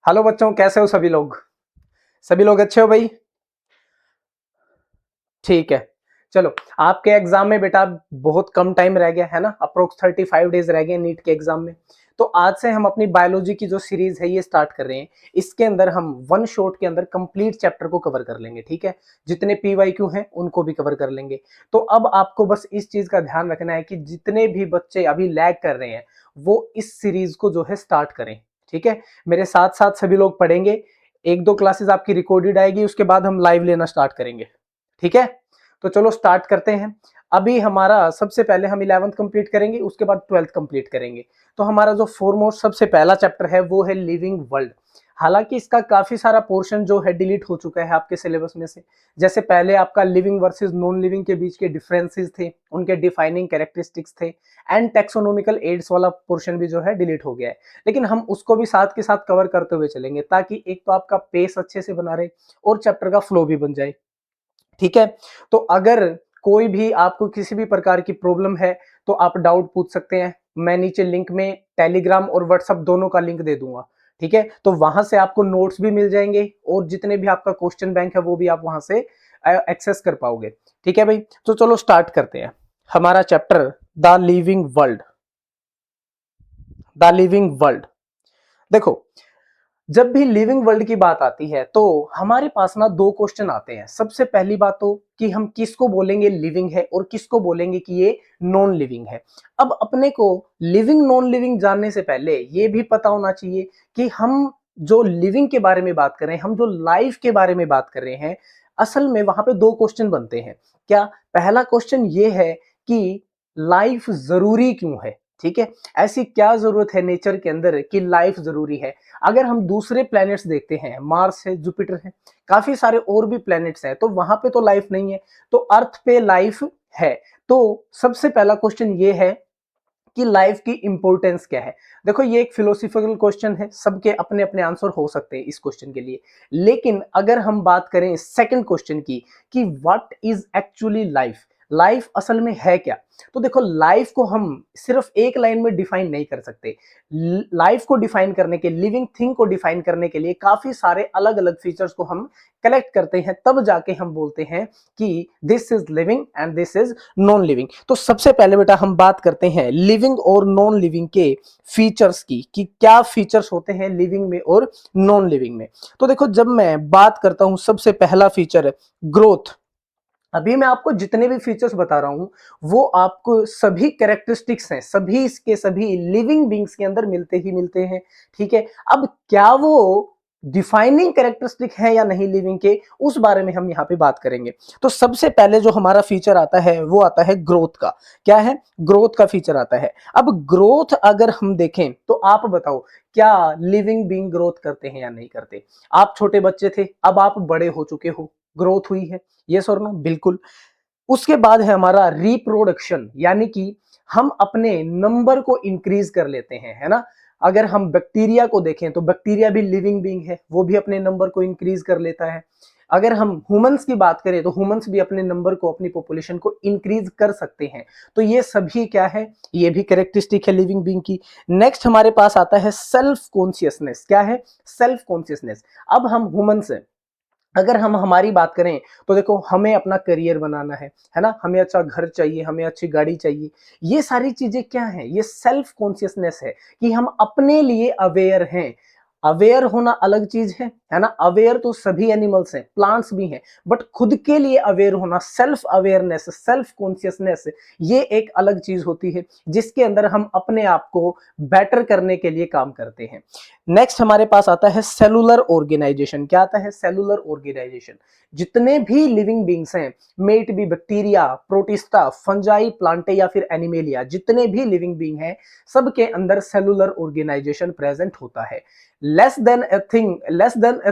Hello बच्चों, कैसे हो सभी लोग? सभी लोग अच्छे हो भाई? ठीक है। चलो, आपके एग्जाम में बेटा बहुत कम टाइम रह गया है ना, अप्रोक्स 35 डेज रह गए नीट के एग्जाम में। तो आज से हम अपनी बायोलॉजी की जो सीरीज है ये स्टार्ट कर रहे हैं। इसके अंदर हम वन शॉट के अंदर कंप्लीट चैप्टर को कवर कर लेंगे, ठीक है। जितने पीवाईक्यू हैं उनको भी कवर कर लेंगे। तो अब आपको बस इस चीज का ध्यान रखना है कि जितने भी बच्चे अभी लैग कर रहे हैं वो इस सीरीज को जो है स्टार्ट करें, ठीक है। मेरे साथ साथ सभी लोग पढ़ेंगे। एक दो क्लासेस आपकी रिकॉर्डेड आएगी, उसके बाद हम लाइव लेना स्टार्ट करेंगे, ठीक है। तो चलो स्टार्ट करते हैं। अभी हमारा सबसे पहले हम 11th कंप्लीट करेंगे, उसके बाद 12th कंप्लीट करेंगे। तो हमारा जो फोरमोस्ट सबसे पहला चैप्टर है वो है लिविंग वर्ल्ड। हालांकि इसका काफी सारा पोर्शन जो है डिलीट हो चुका है आपके सिलेबस में से। जैसे पहले आपका लिविंग वर्सेस नॉन लिविंग के बीच के डिफरेंसेस थे, उनके डिफाइनिंग कैरेक्टरिस्टिक्स थे, एंड टेक्सोनोमिकल एड्स वाला पोर्शन भी जो है डिलीट हो गया है। लेकिन हम उसको भी साथ के साथ कवर करते हुए चलेंगे, ताकि एक तो आपका पेस अच्छे से बना रहे और चैप्टर का फ्लो भी बन जाए, ठीक है। तो अगर कोई भी आपको किसी भी प्रकार की प्रॉब्लम है तो आप डाउट पूछ सकते हैं। मैं नीचे लिंक में टेलीग्राम और व्हाट्सएप दोनों का लिंक दे दूंगा, ठीक है। तो वहां से आपको नोट्स भी मिल जाएंगे और जितने भी आपका क्वेश्चन बैंक है वो भी आप वहां से एक्सेस कर पाओगे, ठीक है भाई। तो चलो स्टार्ट करते हैं हमारा chapter the living world. The living world, देखो, जब भी लिविंग वर्ल्ड की बात आती है तो हमारे पास ना दो क्वेश्चन आते हैं। सबसे पहली बात तो कि हम किसको बोलेंगे लिविंग है और किसको बोलेंगे कि ये नॉन लिविंग है। अब अपने को लिविंग नॉन लिविंग जानने से पहले ये भी पता होना चाहिए कि हम जो लिविंग के बारे में बात कर रहे हैं, हम जो लाइफ के बारे में बात कर रहे हैं, असल में वहां पे दो क्वेश्चन बनते हैं। क्या? पहला क्वेश्चन ये है कि लाइफ जरूरी क्यों है, ठीक है। ऐसी क्या जरूरत है नेचर के अंदर कि लाइफ जरूरी है। अगर हम दूसरे प्लैनेट्स देखते हैं, मार्स है, जुपिटर है, काफी सारे और भी प्लैनेट्स हैं, तो वहां पे तो लाइफ नहीं है, तो अर्थ पे लाइफ है। तो सबसे पहला क्वेश्चन ये है कि लाइफ की इंपॉर्टेंस क्या है। देखो, ये एक फिलोसॉफिकल क्वेश्चन है, सबके अपने अपने आंसर हो सकते हैं इस क्वेश्चन के लिए। लेकिन अगर हम बात करें सेकंड क्वेश्चन की कि what is actually life, life असल में है क्या, तो देखो, लाइफ को हम सिर्फ एक लाइन में डिफाइन नहीं कर सकते। लाइफ को डिफाइन करने के, लिविंग थिंग को डिफाइन करने के लिए काफी सारे अलग अलग फीचर्स को हम कलेक्ट करते हैं, तब जाके हम बोलते हैं कि this is living and this is non living. तो सबसे पहले बेटा हम बात करते हैं लिविंग और नॉन लिविंग के फीचर्स की, कि क्या फीचर्स होते हैं लिविंग में और नॉन लिविंग में। तो देखो, जब मैं बात करता हूं, सबसे पहला फीचर ग्रोथ। अभी मैं आपको जितने भी फीचर्स बता रहा हूं वो आपको सभी कैरेक्टरिस्टिक्स हैं, सभी इसके सभी लिविंग बींग्स के अंदर मिलते ही मिलते हैं, ठीक है। अब क्या वो डिफाइनिंग कैरेक्टरिस्टिक है या नहीं लिविंग के, उस बारे में हम यहाँ पे बात करेंगे। तो सबसे पहले जो हमारा फीचर आता है वो आता है ग्रोथ का। क्या है? ग्रोथ का फीचर आता है। अब ग्रोथ अगर हम देखें तो आप बताओ, क्या लिविंग बींग ग्रोथ करते हैं या नहीं करते? आप छोटे बच्चे थे, अब आप बड़े हो चुके हो, ग्रोथ हुई है, यस और नो? बिल्कुल। उसके बाद है हमारा रिप्रोडक्शन, यानी कि हम अपने नंबर को इंक्रीज कर लेते हैं, है ना। अगर हम बैक्टीरिया को देखें तो बैक्टीरिया भी लिविंग बीइंग है, वो भी अपने नंबर को इंक्रीज कर लेता है। अगर हम ह्यूमंस की बात करें तो ह्यूमंस भी अपने नंबर को, अपनी पॉपुलेशन को इंक्रीज कर सकते हैं। तो ये सभी क्या है? ये भी कैरेक्टरिस्टिक है लिविंग बीइंग की। नेक्स्ट हमारे पास आता है सेल्फ कॉन्शियसनेस। क्या है? Self consciousness. अब हम ह्यूमंस हैं, अगर हम हमारी बात करें तो देखो, हमें अपना करियर बनाना है ना, हमें अच्छा घर चाहिए, हमें अच्छी गाड़ी चाहिए। ये सारी चीजें क्या है? ये सेल्फ कॉन्शियसनेस है कि हम अपने लिए अवेयर हैं। अवेयर होना अलग चीज है ना। अवेयर तो सभी एनिमल्स हैं, प्लांट्स भी हैं, बट खुद के लिए अवेयर होना, सेल्फ अवेयरनेस, सेल्फ कॉन्शियसनेस, ये एक अलग चीज होती है जिसके अंदर हम अपने आप को बेटर करने के लिए काम करते हैं। नेक्स्ट हमारे पास आता है सेलुलर ऑर्गेनाइजेशन। क्या आता है? Cellular organization. जितने भी लिविंग बींग्स हैं, may it be bacteria, protista, fungi, plantae या फिर एनिमेलिया, जितने भी लिविंग बींग हैं, सबके अंदर सेलुलर ऑर्गेनाइजेशन प्रेजेंट होता है। Less than a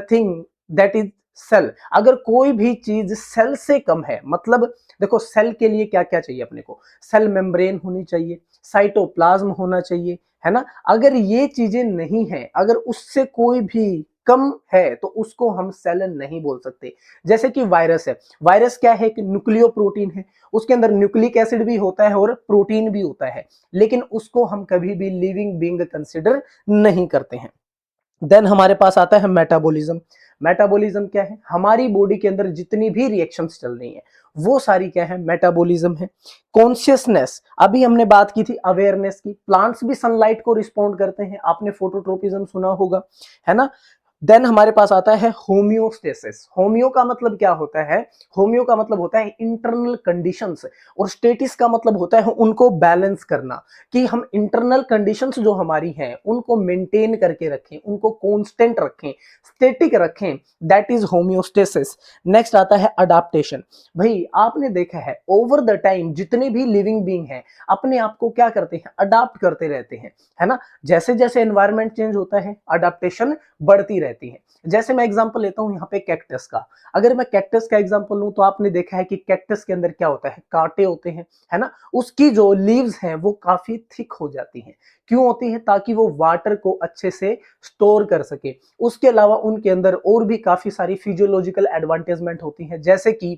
thing that is cell. अगर कोई भी चीज सेल से कम है, मतलब देखो, सेल के लिए क्या क्या चाहिए अपने को? सेल मेम्ब्रेन होनी चाहिए, साइटोप्लाज्म होना चाहिए, है ना। अगर ये चीजें नहीं है, अगर उससे कोई भी कम है, तो उसको हम सेल नहीं बोल सकते। जैसे कि वायरस है, वायरस क्या है? कि न्यूक्लियो प्रोटीन है, उसके अंदर न्यूक्लिक एसिड भी होता है और प्रोटीन भी होता है, लेकिन उसको हम कभी भी लिविंग बींग कंसिडर नहीं करते हैं। देन हमारे पास आता है मेटाबॉलिज्म। मेटाबॉलिज्म क्या है? हमारी बॉडी के अंदर जितनी भी रिएक्शंस चल रही हैं वो सारी क्या है? मेटाबॉलिज्म है। कॉन्शियसनेस, अभी हमने बात की थी अवेयरनेस की। प्लांट्स भी सनलाइट को रिस्पॉन्ड करते हैं, आपने फोटोट्रोपिज्म सुना होगा, है ना। देन हमारे पास आता है होम्योस्टेसिस। होम्यो का मतलब क्या होता है? होम्यो का मतलब होता है इंटरनल कंडीशंस, और स्टेटिस का मतलब होता है उनको बैलेंस करना, कि हम इंटरनल कंडीशंस जो हमारी हैं उनको मेंटेन करके रखें, उनको कांस्टेंट रखें, स्टैटिक रखें, दैट इज होम्योस्टेसिस। नेक्स्ट आता है अडाप्टेशन। भाई आपने देखा है ओवर द टाइम जितने भी लिविंग बीइंग हैं अपने आप को क्या करते हैं? अडाप्ट करते रहते हैं, है ना। जैसे जैसे एनवायरनमेंट चेंज होता है अडाप्टेशन बढ़ती रहती है। जैसे मैं एग्जांपल लेता हूं यहाँ पे कैक्टस का। अगर मैं कैक्टस का एग्जांपल लूं तो आपने देखा है कि कैक्टस के अंदर क्या होता है? कांटे होते हैं, है ना। उसकी जो लीव्स हैं वो काफी थिक हो जाती हैं। क्यों होती है? ताकि वो वाटर को अच्छे से स्टोर कर सके। उसके अलावा उनके अंदर और भी काफी सारी फिजियोलॉजिकल एडवांटेजमेंट होती हैं, जैसे कि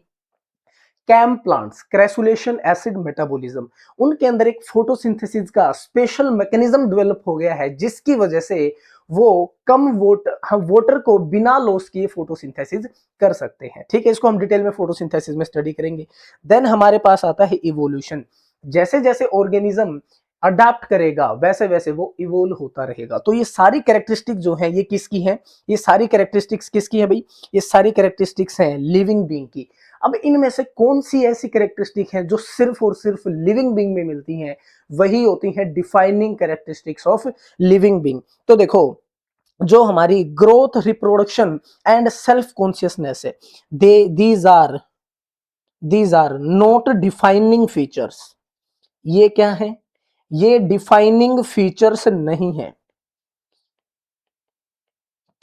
कैम प्लांट्स, क्रेसुलेशन एसिड मेटाबॉलिज्म, उनके अंदर एक फोटोसिंथेसिस का स्पेशल मैकेनिज्म डेवलप हो गया है, जिसकी वजह से वो कम वाटर को बिना लॉस किए फोटोसिंथेसिस कर सकते हैं। ठीक है, इसको हम डिटेल में फोटोसिंथेसिस में स्टडी करेंगे। देन हमारे पास आता है इवोल्यूशन। जैसे जैसे ऑर्गेनिज्म अडाप्ट करेगा वैसे वैसे वो इवोल्व होता रहेगा। तो ये सारी कैरेक्टरिस्टिक जो है ये किसकी है? ये सारी कैरेक्टरिस्टिक्स किसकी है भाई? ये सारी कैरेक्टरिस्टिक्स हैं लिविंग बीइंग की। अब इनमें से कौन सी ऐसी कैरेक्टरिस्टिक हैं जो सिर्फ और सिर्फ लिविंग बीइंग में मिलती हैं? वही होती हैं defining characteristics of living being. तो देखो, जो हमारी growth, reproduction and self consciousness है, they these are not defining features. ये क्या है? ये डिफाइनिंग फीचर्स नहीं है।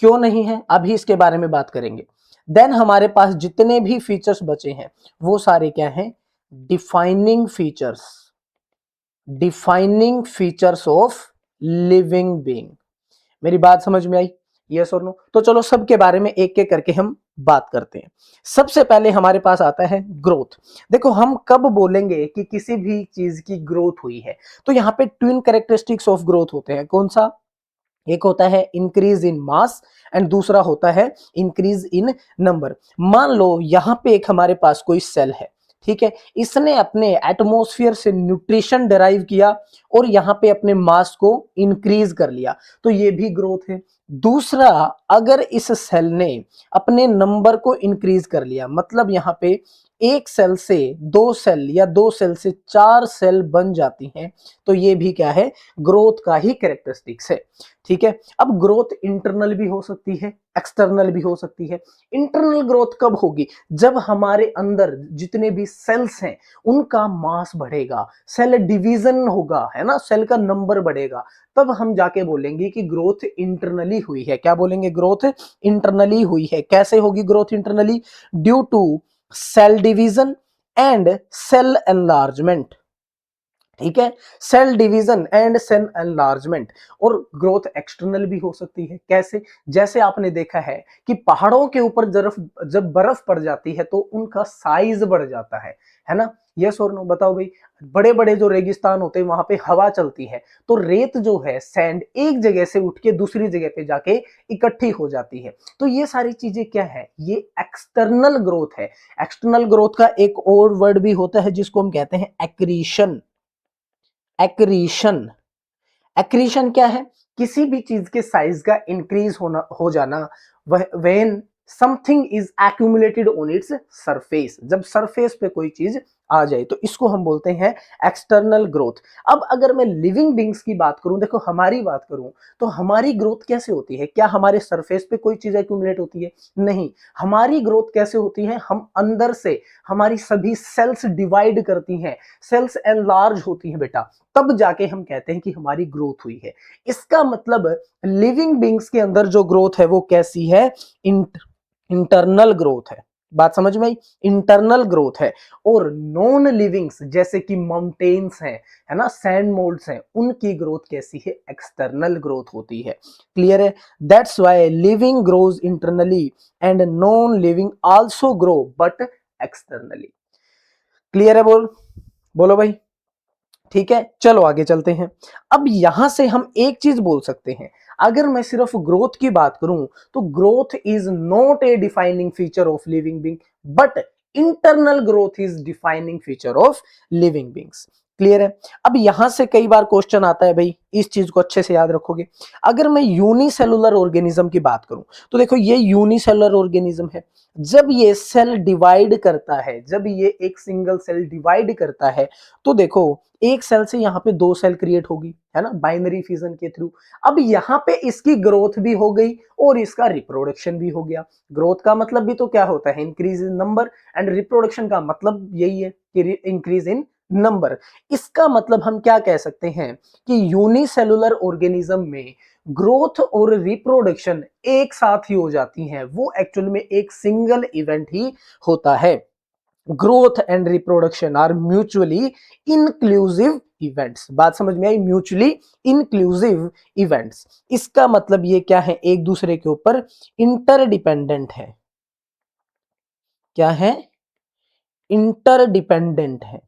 क्यों नहीं है? अभी इसके बारे में बात करेंगे। देन हमारे पास जितने भी फीचर्स बचे हैं वो सारे क्या हैं? Defining features. Defining features of living being. मेरी बात समझ में आई? यस और नो? तो चलो सबके बारे में एक एक करके हम बात करते हैं। सबसे पहले हमारे पास आता है ग्रोथ। देखो, हम कब बोलेंगे कि किसी भी चीज की ग्रोथ हुई है? तो यहाँ पे ट्विन कैरेक्टरिस्टिक्स ऑफ ग्रोथ होते हैं। कौन सा? एक होता है इंक्रीज इन मास एंड दूसरा होता है इंक्रीज इन नंबर। मान लो यहां पे एक हमारे पास कोई सेल है, ठीक है, इसने अपने एटमॉस्फेयर से न्यूट्रिशन डिराइव किया और यहां पे अपने मास को इंक्रीज कर लिया, तो ये भी ग्रोथ है। दूसरा, अगर इस सेल ने अपने नंबर को इंक्रीज कर लिया, मतलब यहां पे एक सेल से दो सेल या दो सेल से चार सेल बन जाती हैं, तो ये भी क्या है? ग्रोथ का ही कैरेक्टरिस्टिक्स है। ठीक है, अब ग्रोथ इंटरनल भी हो सकती है, एक्सटर्नल भी हो सकती है। इंटरनल ग्रोथ कब होगी? जब हमारे अंदर जितने भी सेल्स हैं उनका मास बढ़ेगा, सेल डिवीजन होगा, है ना, सेल का नंबर बढ़ेगा, तब हम जाके बोलेंगे कि ग्रोथ इंटरनली हुई है। क्या बोलेंगे? ग्रोथ इंटरनली हुई है। कैसे होगी growth internally? Due to cell division and cell enlargement. ठीक है, cell division and cell enlargement. और ग्रोथ एक्सटर्नल भी हो सकती है। कैसे? जैसे आपने देखा है कि पहाड़ों के ऊपर जब बर्फ पड़ जाती है तो उनका साइज बढ़ जाता है ना। यस और नो? बताओ भाई। बड़े बड़े जो रेगिस्तान होते हैं वहां पे हवा चलती है तो रेत जो है, सैंड, एक जगह से उठ के दूसरी जगह पे जाके इकट्ठी हो जाती है। तो ये सारी चीजें क्या है? ये एक्सटर्नल ग्रोथ है। एक्सटर्नल ग्रोथ का एक और वर्ड भी होता है जिसको हम कहते हैं एक्रीशन। एक्रीशन। एक्रीशन क्या है? किसी भी चीज के साइज का इंक्रीज होना, हो जाना, वह when something is accumulated on its surface. जब सरफेस पे कोई चीज आ जाए तो इसको हम बोलते हैं एक्सटर्नल ग्रोथ। अब अगर मैं लिविंग बींग्स की बात करूं, देखो हमारी बात करूं, तो हमारी ग्रोथ कैसे होती है? क्या हमारे सरफेस पे कोई चीज एक्यूमुलेट होती है? नहीं। हमारी ग्रोथ कैसे होती है? हम अंदर से, हमारी सभी सेल्स डिवाइड करती हैं, सेल्स एनलार्ज होती हैं बेटा, तब जाके हम कहते हैं कि हमारी ग्रोथ हुई है। इसका मतलब लिविंग बींग्स के अंदर जो ग्रोथ है वो कैसी है? इंटरनल ग्रोथ है। बात समझ में आई? इंटरनल ग्रोथ है। और नॉन लिविंग्स जैसे कि माउंटेन्स हैं, है ना, सैंड मोल्ड्स हैं, उनकी ग्रोथ कैसी है? एक्सटर्नल ग्रोथ होती है। क्लियर है? That's why living grows internally and non living also grow but externally. Clear है? बोलो भाई। ठीक है, चलो आगे चलते हैं। अब यहां से हम एक चीज बोल सकते हैं, अगर मैं सिर्फ ग्रोथ की बात करूं तो growth is not a defining feature of living being, but internal growth is defining feature of living beings. Clear है? अब यहां से कई बार क्वेश्चन आता है भाई, इस चीज को अच्छे से याद रखोगे। अगर मैं यूनिसेलुलर ऑर्गेनिज्म की बात करूं तो देखो ये यूनिसेलुलर ऑर्गेनिज्म है। जब ये सेल डिवाइड करता है, जब ये एक सिंगल सेल डिवाइड करता है, तो देखो एक सेल से यहाँ पे दो सेल क्रिएट होगी, है ना, बाइनरी फिजन के थ्रू। अब यहाँ पे इसकी ग्रोथ भी हो गई और इसका रिप्रोडक्शन भी हो गया। ग्रोथ का मतलब भी तो क्या होता है, increase in number, and reproduction का मतलब यही है कि इंक्रीज इन नंबर। इसका मतलब हम क्या कह सकते हैं कि यूनिसेलुलर ऑर्गेनिज्म में ग्रोथ और रिप्रोडक्शन एक साथ ही हो जाती हैं, वो एक्चुअल में एक सिंगल इवेंट ही होता है। Growth and reproduction are mutually inclusive events. बात समझ में आई? म्यूचुअली इंक्लूसिव इवेंट्स, इसका मतलब ये क्या है, एक दूसरे के ऊपर इंटरडिपेंडेंट है। क्या है? इंटरडिपेंडेंट है।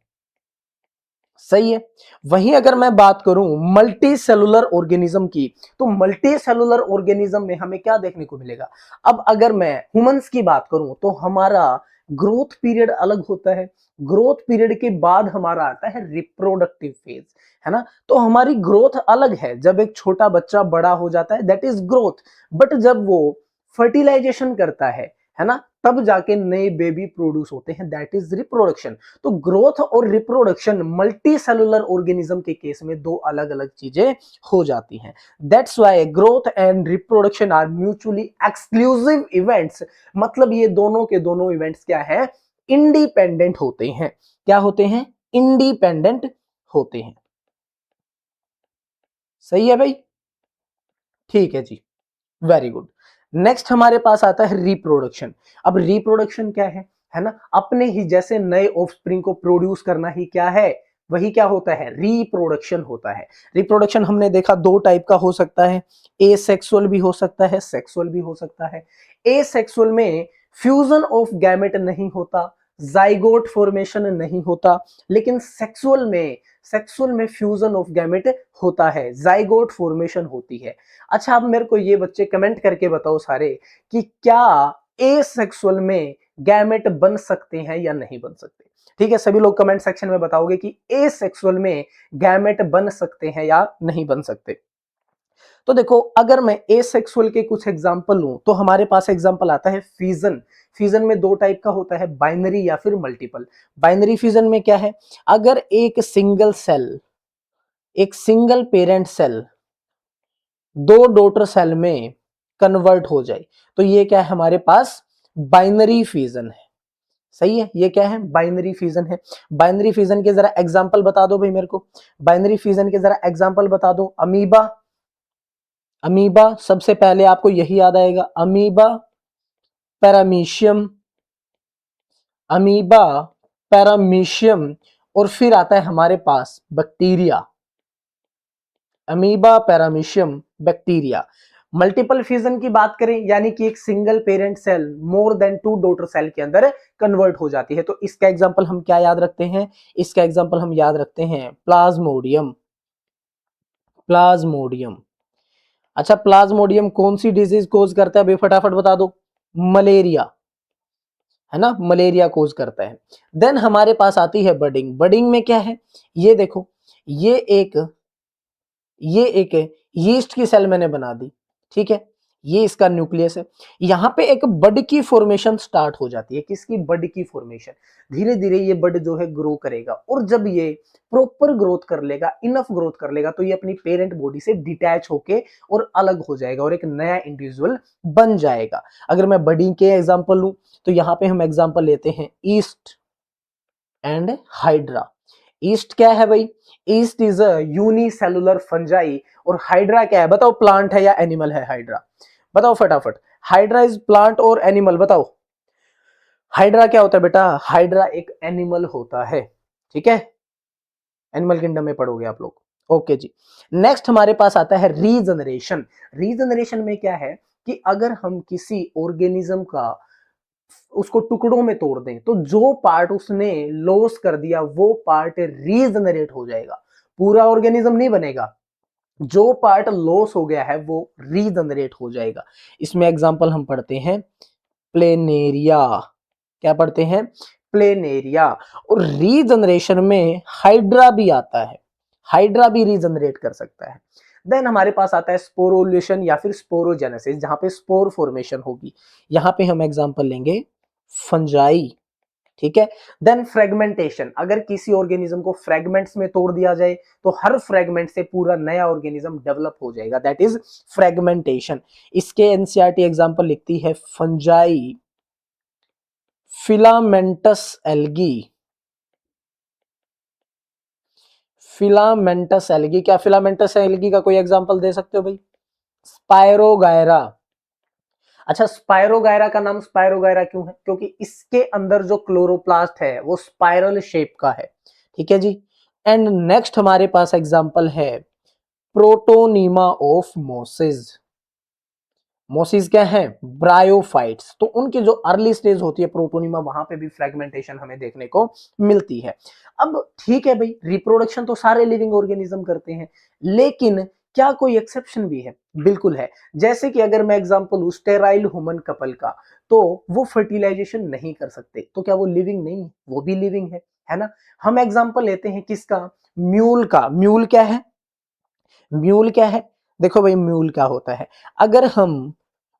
सही है। वहीं अगर मैं बात करूं मल्टी सेलुलर ऑर्गेनिज्म की, तो मल्टी सेलुलर ऑर्गेनिज्म में हमें क्या देखने को मिलेगा। अब अगर मैं ह्यूमंस की बात करूं तो हमारा ग्रोथ पीरियड अलग होता है। ग्रोथ पीरियड के बाद हमारा आता है रिप्रोडक्टिव फेज, है ना। तो हमारी ग्रोथ अलग है। जब एक छोटा बच्चा बड़ा हो जाता है, दैट इज ग्रोथ। बट जब वो फर्टिलाइजेशन करता है ना, तब जाके नए बेबी प्रोड्यूस होते हैं, दैट इज रिप्रोडक्शन। तो ग्रोथ और रिप्रोडक्शन मल्टी सेलुलर ऑर्गेनिज्म के केस में दो अलग अलग चीजें हो जाती हैं। That's why growth and reproduction are mutually exclusive events. मतलब ये दोनों के दोनों इवेंट्स क्या है, इंडिपेंडेंट होते हैं। क्या होते हैं? इंडिपेंडेंट होते हैं। सही है भाई? ठीक है जी, वेरी गुड। नेक्स्ट हमारे पास आता है रिप्रोडक्शन। अब रिप्रोडक्शन क्या है ना, अपने ही जैसे नए ऑफस्प्रिंग को प्रोड्यूस करना ही क्या है, वही क्या होता है, रिप्रोडक्शन होता है। रिप्रोडक्शन हमने देखा दो टाइप का हो सकता है, ए सेक्सुअल भी हो सकता है, सेक्सुअल भी हो सकता है। ए सेक्सुअल में फ्यूजन ऑफ गैमेट नहीं होता, जाइगोट फॉर्मेशन नहीं होता, लेकिन सेक्सुअल में फ्यूजन ऑफ गैमेट होता है, जाइगोट फॉर्मेशन होती है। अच्छा, अब मेरे को ये बच्चे कमेंट करके बताओ सारे कि क्या एसेक्सुअल में गैमेट बन सकते हैं या नहीं बन सकते। ठीक है, सभी लोग कमेंट सेक्शन में बताओगे कि एसेक्सुअल में गैमेट बन सकते हैं या नहीं बन सकते। तो देखो, अगर मैं एसेक्सुअल के कुछ एग्जांपल लूं तो हमारे पास एग्जांपल आता है फिजन। फिजन में दो टाइप का होता है, बाइनरी या फिर मल्टीपल। बाइनरी फिजन में क्या है, अगर एक सिंगल सेल, एक सिंगल पेरेंट सेल दो डॉटर सेल में कन्वर्ट हो जाए, तो ये क्या है, हमारे पास बाइनरी फिजन है। सही है, ये क्या है, बाइनरी फिजन है। बाइनरी फिजन के जरा एग्जांपल बता दो भाई मेरे को। बाइनरी फिजन के जरा एग्जांपल बता दो। अमीबा, अमीबा सबसे पहले आपको यही याद आएगा, अमीबा, पैरामीशियम, अमीबा, पैरामीशियम, और फिर आता है हमारे पास bacteria. Amoeba, paramecium, bacteria. Multiple fusion की बात करें, यानी कि एक single parent cell more than two daughter cell के अंदर कन्वर्ट हो जाती है, तो इसका एग्जांपल हम क्या याद रखते हैं, इसका एग्जांपल हम याद रखते हैं प्लाज्मोडियम। प्लाज्मोडियम। अच्छा, प्लाज्मोडियम कौन सी डिजीज कोज करता है भाई, फटाफट बता दो। मलेरिया, है ना, मलेरिया कोज करता है। देन हमारे पास आती है बडिंग। बडिंग में क्या है, ये देखो, ये एक ये एक यीस्ट की सेल मैंने बना दी, ठीक है, ये इसका न्यूक्लियस है। यहां पे एक बड की फॉर्मेशन स्टार्ट हो जाती है। किसकी? बड की फॉर्मेशन। धीरे धीरे ये बड जो है ग्रो करेगा, और जब ये प्रॉपर ग्रोथ कर लेगा, इनफ ग्रोथ कर लेगा, तो ये अपनी पेरेंट बॉडी से डिटैच होके और अलग हो जाएगा और एक नया इंडिविजुअल बन जाएगा। अगर मैं बडिंग के एग्जांपल लूं तो यहां पे हम एग्जांपल लेते हैं ईस्ट एंड हाइड्रा। ईस्ट क्या है भाई? East is a unicellular fungi. और हाइड्रा क्या है, बताओ, प्लांट है या एनिमल है हाइड्रा? बताओ फटाफट, हाइड्रा इज प्लांट और एनिमल, बताओ। हाइड्रा क्या होता है बेटा? हाइड्रा एक एनिमल होता है, ठीक है, एनिमल किंगडम में पढ़ोगे आप लोग। ओके जी। नेक्स्ट हमारे पास आता है रीजनरेशन। रीजनरेशन में क्या है कि अगर हम किसी ऑर्गेनिज्म का उसको टुकड़ों में तोड़ दें, तो जो पार्ट उसने लॉस कर दिया वो पार्ट रीजनरेट हो जाएगा। पूरा ऑर्गेनिज्म नहीं बनेगा, जो पार्ट लॉस हो गया है वो रीजनरेट हो जाएगा। इसमें एग्जांपल हम पढ़ते हैं प्लेनेरिया। क्या पढ़ते हैं? प्लेनेरिया। और रीजनरेशन में हाइड्रा भी आता है, हाइड्रा भी रीजनरेट कर सकता है। देन हमारे पास आता है स्पोरोल्यूशन या फिर स्पोरोजेनेसिस, जहां पे स्पोर फॉर्मेशन होगी। यहां पे हम एग्जांपल लेंगे फंजाई। ठीक है। देन फ्रेगमेंटेशन, अगर किसी ऑर्गेनिज्म को फ्रेगमेंट्स में तोड़ दिया जाए तो हर फ्रेगमेंट से पूरा नया ऑर्गेनिज्म डेवलप हो जाएगा, दैट इज फ्रेगमेंटेशन। इसके एनसीईआरटी एग्जांपल लिखती है fungi, filamentous algae. Filamentous algae, क्या फिलामेंटस एल्गी का कोई एग्जांपल दे सकते हो भाई? स्पायरोगायरा। अच्छा, स्पायरोगायरा का नाम स्पायरोगायरा क्यों है? क्योंकि इसके अंदर जो क्लोरोप्लास्ट है वो स्पाइरल शेप का है। ठीक है जी। एंड नेक्स्ट हमारे पास एग्जांपल है प्रोटोनीमा ऑफ मोसिस। मोसिस क्या है? ब्रायोफाइट्स। तो उनकी जो अर्ली स्टेज होती है प्रोटोनीमा, वहां पे भी फ्रेगमेंटेशन हमें देखने को मिलती है। अब ठीक है भाई, रिप्रोडक्शन तो सारे लिविंग ऑर्गेनिज्म करते हैं, लेकिन क्या कोई एक्सेप्शन भी है? बिल्कुल है। जैसे कि अगर मैं एग्जांपल लूं स्टेराइल ह्यूमन कपल का, तो वो फर्टिलाइजेशन नहीं कर सकते, तो क्या वो लिविंग नहीं है? वो भी लिविंग है ना। हम एग्जांपल लेते हैं किसका? म्यूल का। म्यूल क्या है? म्यूल क्या है? देखो भाई, म्यूल क्या होता है? अगर हम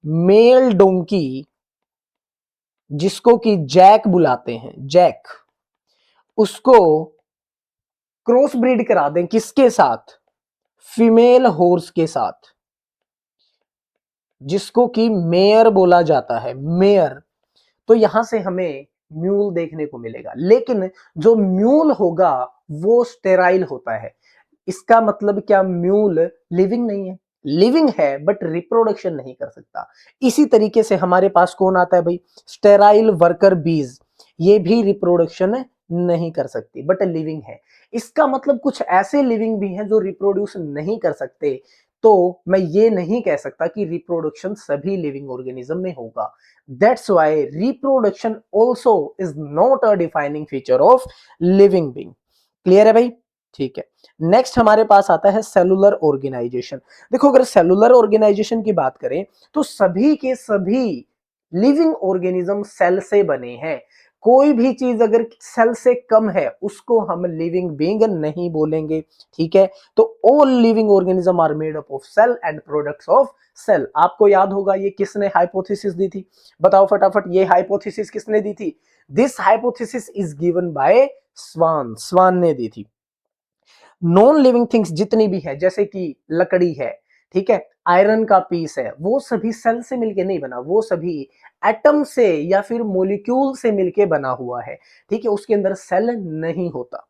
मेल डोंकी, जिसको कि जैक बुलाते हैं, जैक, उसको क्रॉस ब्रीड करा दें किसके साथ? फीमेल हॉर्स के साथ, जिसको कि मेयर बोला जाता है, मेयर। तो यहां से हमें म्यूल देखने को मिलेगा, लेकिन जो म्यूल होगा वो स्टेराइल होता है। इसका मतलब क्या म्यूल लिविंग नहीं है? लिविंग है, बट रिप्रोडक्शन नहीं कर सकता। इसी तरीके से हमारे पास कौन आता है भाई? स्टेराइल वर्कर बीज। ये भी रिप्रोडक्शन नहीं कर सकती, बट लिविंग है। इसका मतलब कुछ ऐसे लिविंग भी हैं जो रिप्रोड्यूस नहीं कर सकते। तो मैं ये नहीं कह सकता कि रिप्रोडक्शन सभी लिविंग ऑर्गेनिज्म में होगा। That's why reproduction also is not a defining feature of living being. Clear है भाई? ठीक है। नेक्स्ट हमारे पास आता है सेलुलर ऑर्गेनाइजेशन। देखो, अगर सेलुलर ऑर्गेनाइजेशन की बात करें तो सभी के सभी लिविंग ऑर्गेनिज्म सेल से बने हैं। कोई भी चीज अगर सेल से कम है उसको हम लिविंग बीइंग नहीं बोलेंगे। ठीक है। तो all living organism are made up of cell and products of cell. आपको याद होगा ये किसने हाइपोथेसिस दी थी? बताओ फटाफट, ये हाइपोथेसिस किसने दी थी? This hypothesis is given by Swan. Swan ने दी थी। नॉन लिविंग थिंग्स जितनी भी है, जैसे कि लकड़ी है, ठीक है, आयरन का पीस है, वो सभी सेल से मिलके नहीं बना, वो सभी एटम से या फिर मोलिक्यूल से मिलके बना हुआ है। ठीक है, उसके अंदर सेल नहीं होता।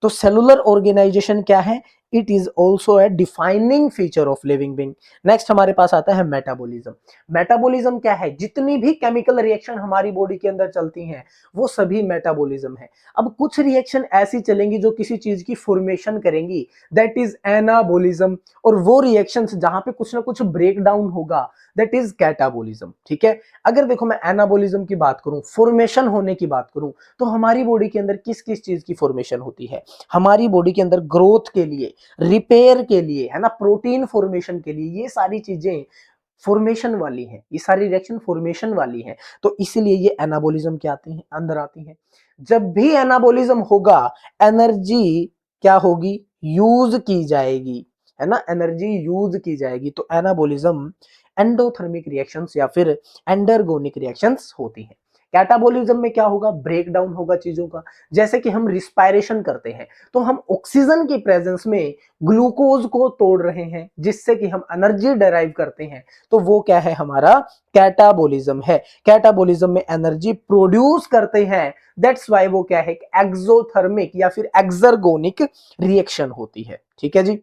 तो सेलुलर ऑर्गेनाइजेशन क्या है? It is also a defining feature of living being. Next हमारे पास आता है मेटाबॉलिज्म। मेटाबॉलिज्म क्या है? जितनी भी केमिकल रिएक्शन हमारी बॉडी के अंदर चलती हैं वो सभी मेटाबॉलिज्म है। अब कुछ रिएक्शन ऐसी चलेंगी जो किसी चीज की फॉर्मेशन करेंगी, दैट इज एनाबॉलिज्म। और वो रिएक्शंस जहां पे कुछ ना कुछ ब्रेक डाउन होगा, दैट इज कैटाबॉलिज्म। ठीक है। अगर देखो मैं एनाबॉलिज्म की बात करूं, फॉर्मेशन होने की बात करूं, तो हमारी बॉडी के अंदर किस किस चीज की फॉर्मेशन होती है? हमारी बॉडी के अंदर ग्रोथ के लिए, रिपेयर के लिए, है ना, प्रोटीन फॉर्मेशन के लिए, ये सारी चीजें फॉर्मेशन वाली है, ये सारी रिएक्शन फॉर्मेशन वाली है। तो इसीलिए ये एनाबॉलिज्म क्या आती है, अंदर आती है। जब भी एनाबॉलिज्म होगा, एनर्जी क्या होगी? यूज की जाएगी, है ना, एनर्जी यूज की जाएगी। तो एनाबॉलिज्म एंडोथर्मिक रिएक्शंस या फिर एंडरगोनिक रिएक्शंस होती हैं। कैटाबॉलिज्म में क्या होगा? ब्रेक डाउन होगा चीजों का। जैसे कि हम रिस्पायरेशन करते हैं तो हम ऑक्सीजन की प्रेजेंस में ग्लूकोज को तोड़ रहे हैं, जिससे कि हम एनर्जी डेराइव करते हैं। तो वो क्या है? हमारा कैटाबॉलिज्म है। कैटाबॉलिज्म में एनर्जी प्रोड्यूस करते हैं, दैट्स वाई वो क्या है? एक्सोथर्मिक या फिर एक्सर्गोनिक रिएक्शन होती है। ठीक है जी।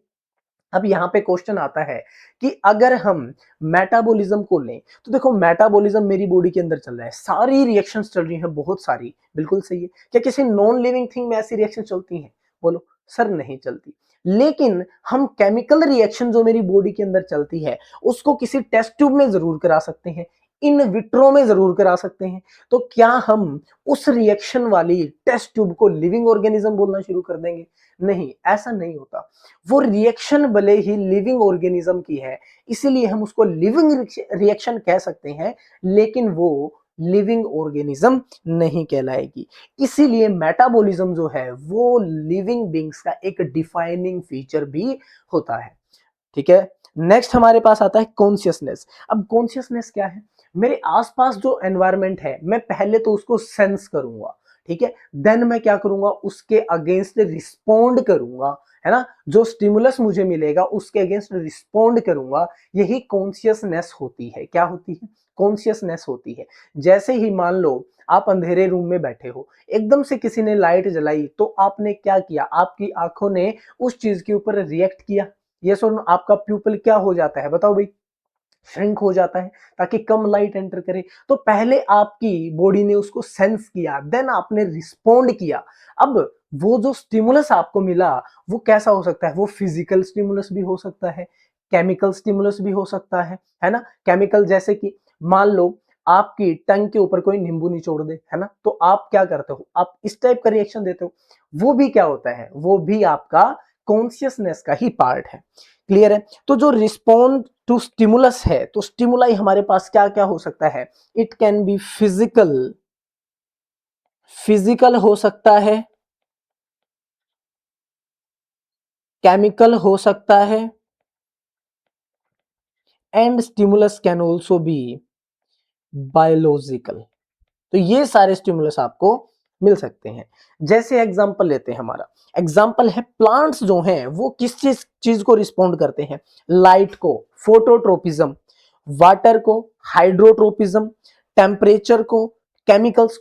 अब यहां पे क्वेश्चन आता है कि अगर हम मेटाबॉलिज्म को लें, तो देखो मेटाबॉलिज्म मेरी बॉडी के अंदर चल रहा है, सारी रिएक्शंस चल रही हैं, बहुत सारी, बिल्कुल सही है। क्या किसी नॉन लिविंग थिंग में ऐसी रिएक्शन चलती हैं? बोलो सर, नहीं चलती। लेकिन हम केमिकल रिएक्शन जो मेरी बॉडी के अंदर चलती है उसको किसी टेस्ट ट्यूब में जरूर करा सकते हैं। इन विट्रो में जरूर करा सकते हैं। तो क्या हम उस रिएक्शन वाली टेस्ट ट्यूब को लिविंग ऑर्गेनिज्म बोलना शुरू कर देंगे? नहीं, ऐसा नहीं होता। वो रिएक्शन भले ही लिविंग ऑर्गेनिज्म की है, इसीलिए हम उसको लिविंग रिएक्शन कह सकते हैं, लेकिन वो लिविंग ऑर्गेनिज्म नहीं कहलाएगी। इसीलिए मेटाबॉलिज्म जो है वो लिविंग बींग्स का एक डिफाइनिंग फीचर भी होता है। ठीक है, नेक्स्ट हमारे पास आता है कॉन्शियसनेस। अब कॉन्शियसनेस क्या है? मेरे आसपास जो एनवायरनमेंट है, मैं पहले तो उसको सेंस करूंगा, ठीक है, देन मैं क्या करूंगा, उसके अगेंस्ट रिस्पोंड करूंगा, है ना, जो स्टिमुलस मुझे मिलेगा उसके अगेंस्ट रिस्पोंड करूंगा। यही कॉन्शियसनेस होती है। क्या होती है? कॉन्शियसनेस होती है। जैसे ही मान लो आप अंधेरे रूम में बैठे हो, एकदम से किसी ने लाइट जलाई, तो आपने क्या किया? आपकी आंखों ने उस चीज के ऊपर रिएक्ट किया। ये सुन, आपका प्यूपल क्या हो जाता है बताओ भाई? श्रिंक हो जाता है, ताकि कम लाइट एंटर करे। तो पहले आपकी बॉडी ने उसको सेंस किया, देन आपने रिस्पोंड किया। अब वो जो स्टिमुलस आपको मिला, वो कैसा हो सकता है? वो फिजिकल स्टिमुलस भी हो सकता है, केमिकल स्टिमुलस भी हो सकता है ना। केमिकल जैसे कि मान लो आपकी टंग के ऊपर कोई नींबू निचोड़ दे, है ना, तो आप क्या करते हो? आप इस टाइप का रिएक्शन देते हो। वो भी क्या होता है? वो भी आपका कॉन्शियसनेस का ही पार्ट है। क्लियर है? तो जो रिस्पॉन्ड टू स्टिमुलस है, तो स्टिमुलाई हमारे पास क्या क्या हो सकता है? It can be physical, physical हो सकता है, केमिकल हो सकता है, and stimulus can also be biological. तो ये सारे स्टिमुलस आपको मिल सकते हैं। जैसे एग्जांपल लेते हैं, हमारा एग्जांपल है प्लांट्स जो हैं वो किस चीज चीज को रिस्पोंड करते हैं? लाइट को फोटोट्रोपिज्म, वाटर को हाइड्रोट्रोपिज्म, टेम्परेचर को केमिकल्स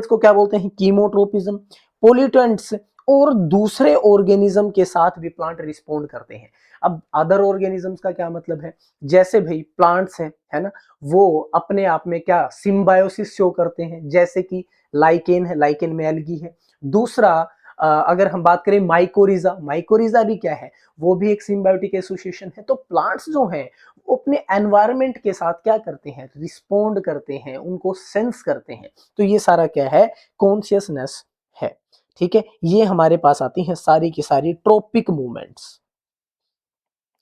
को क्या बोलते हैं? कीमोट्रोपिज्म, पोल्यूटेंट्स और दूसरे ऑर्गेनिज्म के साथ भी प्लांट रिस्पोंड करते हैं। अब अदर ऑर्गेनिजम्स का क्या मतलब है? जैसे भाई प्लांट्स हैं, है ना, वो अपने आप में क्या सिम्बायोसिस शो करते हैं, जैसे कि लाइकेन है, लाइकेन में एल्गी है। दूसरा अगर हम बात करें माइकोरिजा, माइकोरिजा भी क्या है? वो भी एक सिम्बायोटिक एसोसिएशन है। तो प्लांट्स जो हैं वो अपने एनवायरनमेंट के साथ क्या करते हैं? रिस्पोंड करते हैं, उनको सेंस करते हैं। तो ये सारा क्या है? कॉन्शियसनेस है। ठीक है, ये हमारे पास आती हैं सारी की सारी ट्रोपिक मूवमेंट्स।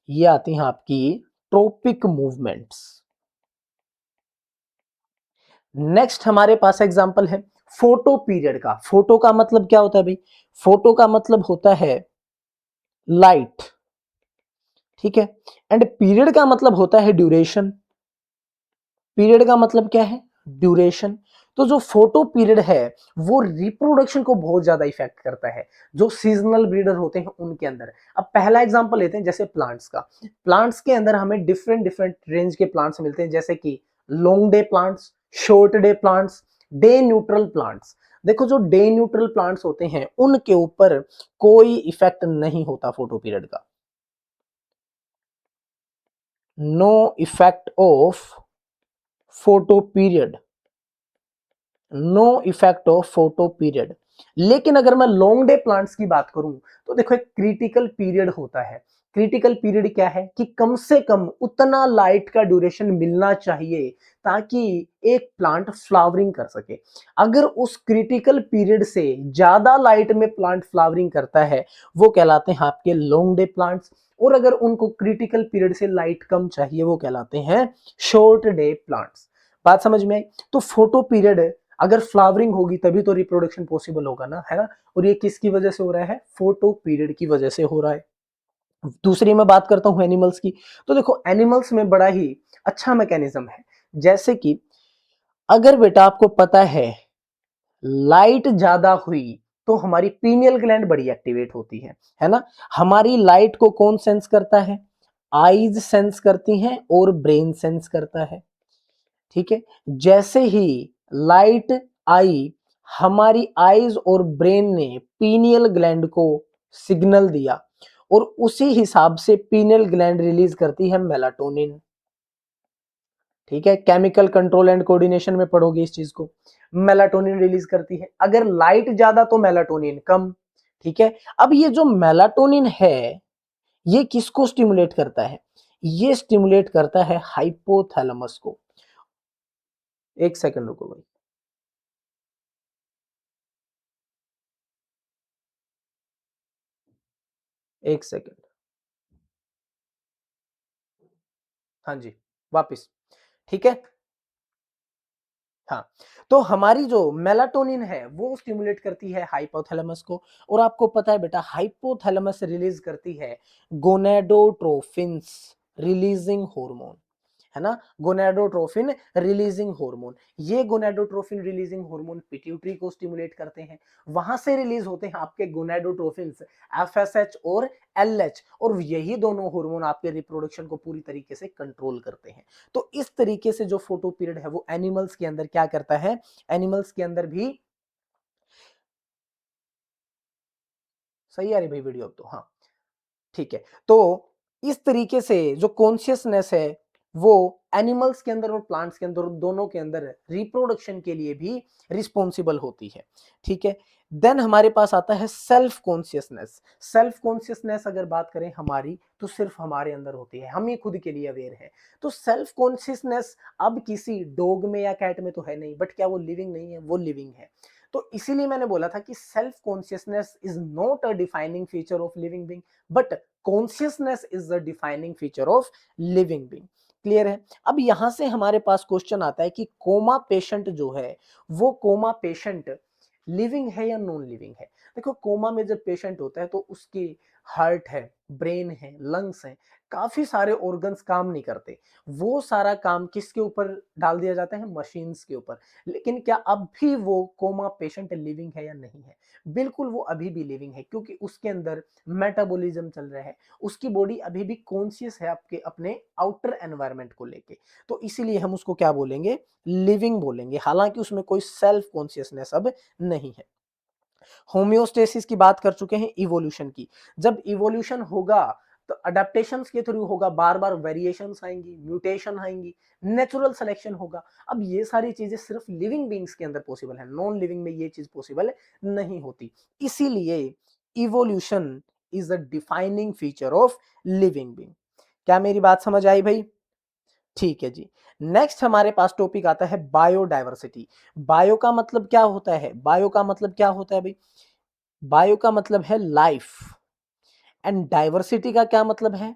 ये आती हैं आपकी ट्रोपिक मूवमेंट्स। नेक्स्ट हमारे पास एग्जांपल है फोटो पीरियड का। फोटो का मतलब क्या होता है भाई? फोटो का मतलब होता है लाइट, ठीक है, एंड पीरियड का मतलब होता है ड्यूरेशन। पीरियड का मतलब क्या है? ड्यूरेशन। तो जो फोटो पीरियड है वो रिप्रोडक्शन को बहुत ज्यादा इफेक्ट करता है, जो सीजनल ब्रीडर होते हैं उनके अंदर। अब पहला एग्जांपल लेते हैं, जैसे प्लांट्स का। प्लांट्स के अंदर हमें डिफरेंट डिफरेंट रेंज के प्लांट्स मिलते हैं, जैसे कि long day plants, short day plants, day neutral plants. देखो, जो डे न्यूट्रल प्लांट्स होते हैं उनके ऊपर कोई इफेक्ट नहीं होता फोटो पीरियड का। No effect of photoperiod, no effect of photoperiod. लेकिन अगर मैं लॉन्ग डे प्लांट्स की बात करूं, तो देखो एक क्रिटिकल पीरियड होता है। क्रिटिकल पीरियड क्या है? कि कम से कम उतना लाइट का ड्यूरेशन मिलना चाहिए ताकि एक प्लांट फ्लावरिंग कर सके। अगर उस क्रिटिकल पीरियड से ज्यादा लाइट में प्लांट फ्लावरिंग करता है, वो कहलाते हैं आपके लॉन्ग डे प्लांट्स। और अगर उनको क्रिटिकल पीरियड से लाइट कम चाहिए, वो कहलाते हैं शॉर्ट डे प्लांट्स। बात समझ में आई? तो फोटो पीरियड अगर फ्लावरिंग होगी तभी तो रिप्रोडक्शन पॉसिबल होगा ना, है ना। और ये किसकी वजह से हो रहा है? फोटो पीरियड की वजह से हो रहा है। दूसरी मैं बात करता हूं एनिमल्स की। तो देखो एनिमल्स में बड़ा ही अच्छा मैकेनिज्म है। जैसे कि अगर बेटा आपको पता लाइट ज्यादा हुई तो हमारी पीनियल ग्लैंड बड़ी एक्टिवेट होती है ना। हमारी लाइट को कौन सेंस करता है? आईज सेंस करती हैं और ब्रेन सेंस करता है। ठीक है, जैसे ही लाइट आई, हमारी आईज और ब्रेन ने पीनियल ग्लैंड को सिग्नल दिया और उसी हिसाब से पीनियल ग्लैंड रिलीज करती है मेलाटोनिन। ठीक है, केमिकल कंट्रोल एंड कोऑर्डिनेशन में पढ़ोगे इस चीज को। मेलाटोनिन रिलीज करती है। अगर लाइट ज्यादा तो मेलाटोनिन कम। ठीक है, अब ये जो मेलाटोनिन है ये किसको स्टिमुलेट करता है? ये स्टिमुलेट करता है हाइपोथैलेमस को। एक सेकंड रुको भाई। एक सेकंड। हाँ जी, वापिस। ठीक है। हाँ, तो हमारी जो मेलाटोनिन है वो स्टिमुलेट करती है हाइपोथैलेमस को, और आपको पता है बेटा हाइपोथैलेमस रिलीज करती है गोनेडोट्रोफिन्स रिलीजिंग हार्मोन, है ना, गोनेडोट्रोफिन रिलीजिंग हार्मोन। ये गोनेडोट्रोफिन रिलीजिंग हार्मोन पिट्यूटरी को स्टिमुलेट करते हैं, वहां से रिलीज होते हैं आपके गोनेडोट्रोफिन्स एफएसएच और एलएच, और यही दोनों हार्मोन आपके रिप्रोडक्शन को पूरी तरीके से कंट्रोल करते हैं। तो इस तरीके से जो फोटो पीरियड है वो एनिमल्स के अंदर क्या करता है, एनिमल्स के अंदर भी सही आ रही भाई वीडियो अब तो, हाँ ठीक है। तो इस तरीके से जो कॉन्शियसनेस है वो एनिमल्स के अंदर और प्लांट्स के अंदर दोनों के अंदर रिप्रोडक्शन के लिए भी रिस्पॉन्सिबल होती है। ठीक है। देन हमारे पास आता है सेल्फ कॉन्शियसनेस। सेल्फ कॉन्शियसनेस अगर बात करें हमारी तो सिर्फ हमारे अंदर होती है, हम ही खुद के लिए अवेयर है। तो सेल्फ कॉन्शियसनेस अब किसी डॉग में या कैट में तो है नहीं, बट क्या वो लिविंग नहीं है, वो लिविंग है। तो इसीलिए मैंने बोला था कि self consciousness is not a defining feature of living being, but consciousness is the defining feature of living being. Clear है। अब यहां से हमारे पास क्वेश्चन आता है कि कोमा पेशेंट जो है वो कोमा पेशेंट लिविंग है या नॉन लिविंग है। देखो कोमा में जब पेशेंट होता है तो उसकी हार्ट है, ब्रेन है, लंग्स है, काफी सारे ऑर्गन्स काम नहीं करते, वो सारा काम किसके ऊपर डाल दिया जाता है, मशीन्स के ऊपर। लेकिन क्या अब भी वो कोमा पेशेंट लिविंग है या नहीं है, बिल्कुल वो अभी भी लिविंग है, क्योंकि उसके अंदर मेटाबॉलिज्म चल रहा है, उसकी बॉडी अभी भी कॉन्शियस है आपके अपने आउटर एनवायरनमेंट को लेके। तो इसीलिए हम उसको क्या बोलेंगे, लिविंग बोलेंगे, हालांकि उसमें कोई सेल्फ कॉन्शियसनेस अब नहीं है। होम्योस्टेसिस की बात कर चुके हैं, इवोल्यूशन की। जब इवोल्यूशन होगा तो अडेप्टेशंस के थ्रू होगा, बार बार वेरिएशंस आएंगी, म्यूटेशन आएंगी, नेचुरल सिलेक्शन होगा। अब ये सारी चीजें सिर्फ लिविंग बींग्स के अंदर पॉसिबल है, नॉन लिविंग में ये चीज पॉसिबल नहीं होती। इसीलिए evolution is a defining feature of living being. क्या मेरी बात समझ आई भाई? ठीक है जी। नेक्स्ट हमारे पास टॉपिक आता है बायोडायवर्सिटी। बायो का मतलब क्या होता है, बायो का मतलब क्या होता है भाई, बायो का मतलब है लाइफ, एंड डाइवर्सिटी का क्या मतलब है,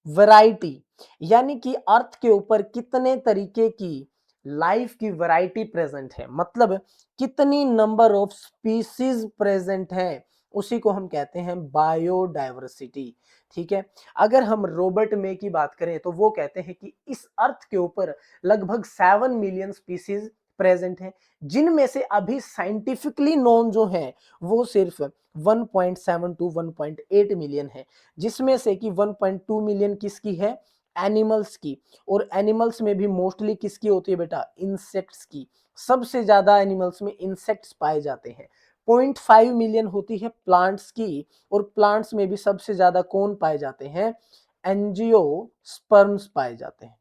वैरायटी। यानी कि अर्थ के ऊपर कितने तरीके की लाइफ की वैरायटी प्रेजेंट है, मतलब कितनी नंबर ऑफ स्पीसीज प्रेजेंट है, उसी को हम कहते हैं बायोडायवर्सिटी। ठीक है। अगर हम रॉबर्ट मे की बात करें तो वो कहते हैं कि इस अर्थ के ऊपर लगभग 7 मिलियन स्पीसीज प्रेजेंट है, जिनमें से अभी साइंटिफिकली नोन जो है वो सिर्फ 1.7 टू 1.8 मिलियन है, जिसमें से कि 1.2 मिलियन किसकी है, एनिमल्स की। और एनिमल्स में भी मोस्टली किसकी होती है बेटा, इंसेक्ट्स की। सबसे ज्यादा एनिमल्स में इंसेक्ट्स पाए जाते हैं। 0.5 मिलियन होती है प्लांट्स की, और प्लांट्स में भी सबसे ज्यादा कौन पाए जाते हैं, एंजियोस्पर्म्स पाए जाते हैं।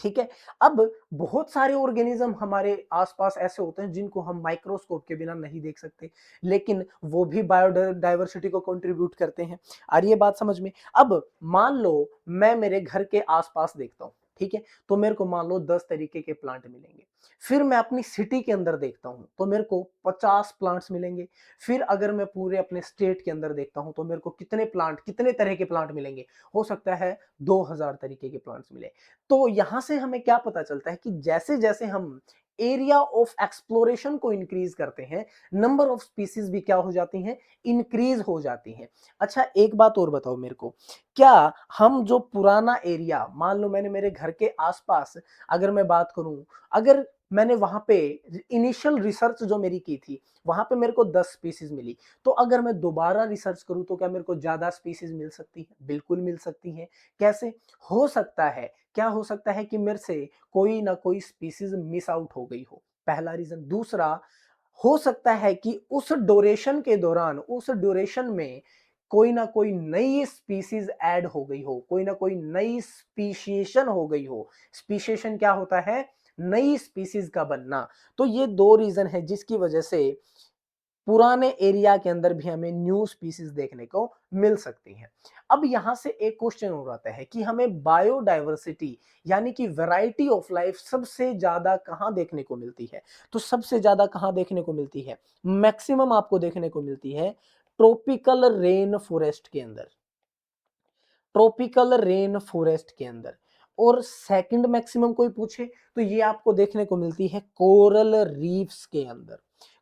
ठीक है। अब बहुत सारे ऑर्गेनिज्म हमारे आसपास ऐसे होते हैं जिनको हम माइक्रोस्कोप के बिना नहीं देख सकते, लेकिन वो भी बायोडाइवर्सिटी को कंट्रीब्यूट करते हैं। आ रही है बात समझ में? अब मान लो मैं मेरे घर के आसपास देखता हूँ, ठीक है, तो मेरे को मान लो 10 तरीके के प्लांट मिलेंगे। फिर मैं अपनी सिटी के अंदर देखता हूँ तो मेरे को 50 प्लांट्स मिलेंगे। फिर अगर मैं पूरे अपने स्टेट के अंदर देखता हूँ तो मेरे को कितने प्लांट, कितने तरह के प्लांट मिलेंगे, हो सकता है 2000 तरीके के प्लांट्स मिले। तो यहां से हमें क्या पता चलता है कि जैसे जैसे हम एरिया ऑफ एक्सप्लोरेशन को इंक्रीज करते हैं, नंबर ऑफ स्पीसीज भी क्या हो जाती हैं, इंक्रीज हो जाती हैं। अच्छा एक बात और बताओ मेरे को, क्या हम जो पुराना एरिया, मान लो मैंने मेरे घर के आसपास अगर मैं बात करूं, अगर मैंने वहां पे इनिशियल रिसर्च जो मेरी की थी वहां पे मेरे को 10 स्पीसीज मिली, तो अगर मैं दोबारा रिसर्च करूं तो क्या मेरे को ज्यादा स्पीसीज मिल सकती है, बिल्कुल मिल सकती है। कैसे हो सकता है, क्या हो सकता है कि मेरे से कोई ना कोई स्पीसीज मिस आउट हो गई हो, पहला रीजन। दूसरा, हो सकता है कि उस ड्यूरेशन के दौरान, उस ड्यूरेशन में कोई ना कोई नई स्पीसीज ऐड हो गई हो, कोई ना कोई नई स्पीशिएशन हो गई हो। स्पीशिएशन क्या होता है, नई स्पीसीज का बनना। तो ये दो रीजन है जिसकी वजह से पुराने एरिया के अंदर भी हमें न्यू स्पीसीज देखने को मिल सकती हैं। अब यहां से एक क्वेश्चन हो जाता है कि हमें बायोडाइवर्सिटी यानी कि वैरायटी ऑफ लाइफ सबसे ज्यादा कहां देखने को मिलती है। तो सबसे ज्यादा कहां देखने को मिलती है, मैक्सिमम आपको देखने को मिलती है ट्रॉपिकल रेन फॉरेस्ट के अंदर, ट्रॉपिकल रेन फॉरेस्ट के अंदर। और सेकंड मैक्सिमम कोई पूछे तो ये आपको देखने को मिलती है कोरल रीफ्स के अंदर।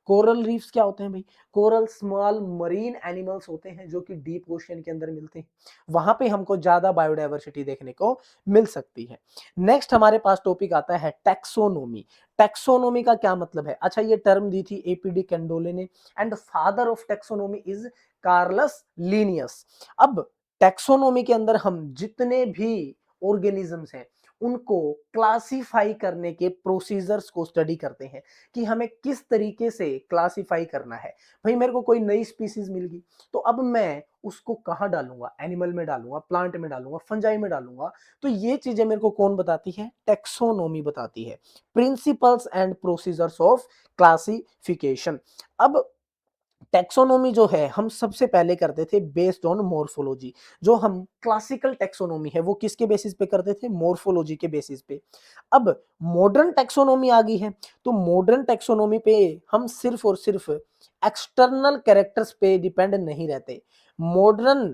कोरल रीफ्स क्या होते हैं भाई, कोरल स्मॉल मरीन एनिमल्स होते हैं जो कि डीप ओशन के अंदर मिलते हैं, वहां पे हमको ज्यादा बायोडाइवर्सिटी देखने को मिल सकती है। नेक्स्ट हमारे पास टॉपिक आता है टैक्सोनोमी। टैक्सोनोमी का क्या मतलब है, अच्छा ये टर्म दी थी एपीडी कैंडोले ने, and father of taxonomy is Carolus Linnaeus. अब टैक्सोनॉमी के अंदर हम जितने भी ऑर्गेनिजम्स हैं उनको क्लासिफाई करने के प्रोसीजर्स को स्टडी करते हैं कि हमें किस तरीके से क्लासिफाई करना है। भाई मेरे को कोई नई स्पीसीज मिल गई तो अब मैं उसको कहाँ डालूंगा, एनिमल में डालूंगा, प्लांट में डालूंगा, फंजाई में डालूंगा। तो ये चीजें मेरे को कौन बताती है, टैक्सोनॉमी बताती है, principles and procedures of classification. अब टैक्सोनॉमी जो है हम सबसे पहले करते थे बेस्ड ऑन मोर्फोलॉजी। जो हम क्लासिकल टैक्सोनॉमी है वो किसके बेसिस पे करते थे, मोर्फोलॉजी के बेसिस पे। अब मॉडर्न टैक्सोनॉमी आ गई है तो मॉडर्न टैक्सोनॉमी पे हम सिर्फ और सिर्फ एक्सटर्नल कैरेक्टर्स पे डिपेंड नहीं रहते। मॉडर्न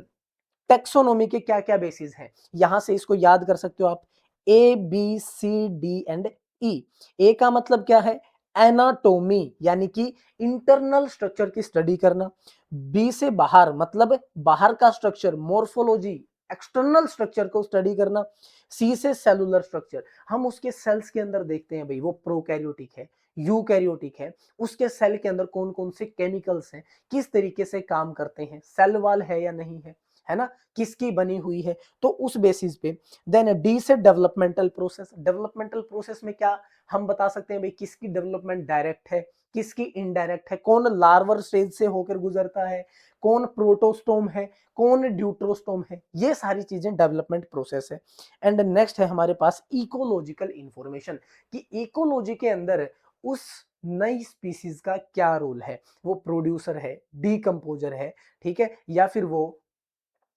टैक्सोनॉमी के क्या क्या बेसिस हैं, यहां से इसको याद कर सकते हो आप, A B C D and E. A का मतलब क्या है, एनाटोमी यानी कि इंटरनल स्ट्रक्चर की स्टडी करना। बी से बाहर मतलब बाहर का स्ट्रक्चर, मोर्फोलॉजी, एक्सटर्नल स्ट्रक्चर को स्टडी करना। सी से सेलुलर स्ट्रक्चर, हम उसके सेल्स के अंदर देखते हैं भाई वो प्रोकैरियोटिक है, यूकैरियोटिक है, उसके सेल के अंदर कौन कौन से केमिकल्स हैं, किस तरीके से काम करते हैं, सेल वॉल है या नहीं है ना, किसकी बनी हुई है, तो उस बेसिस पे। देन डी से डेवलपमेंटल प्रोसेस, डेवलपमेंटल प्रोसेस में क्या हम बता सकते हैं भाई किसकी डेवलपमेंट डायरेक्ट है, किसकी इनडायरेक्ट है, कौन लार्वर स्टेज से होकर गुजरता है, कौन प्रोटोस्टोम है, कौन ड्यूट्रोस्टोम है, ये सारी चीजें डेवलपमेंट प्रोसेस है। एंड नेक्स्ट है हमारे पास इकोलॉजिकल इंफॉर्मेशन, कि इकोलॉजी के अंदर उस नई स्पीसीज का क्या रोल है, वो प्रोड्यूसर है, डीकंपोजर है, ठीक है, या फिर वो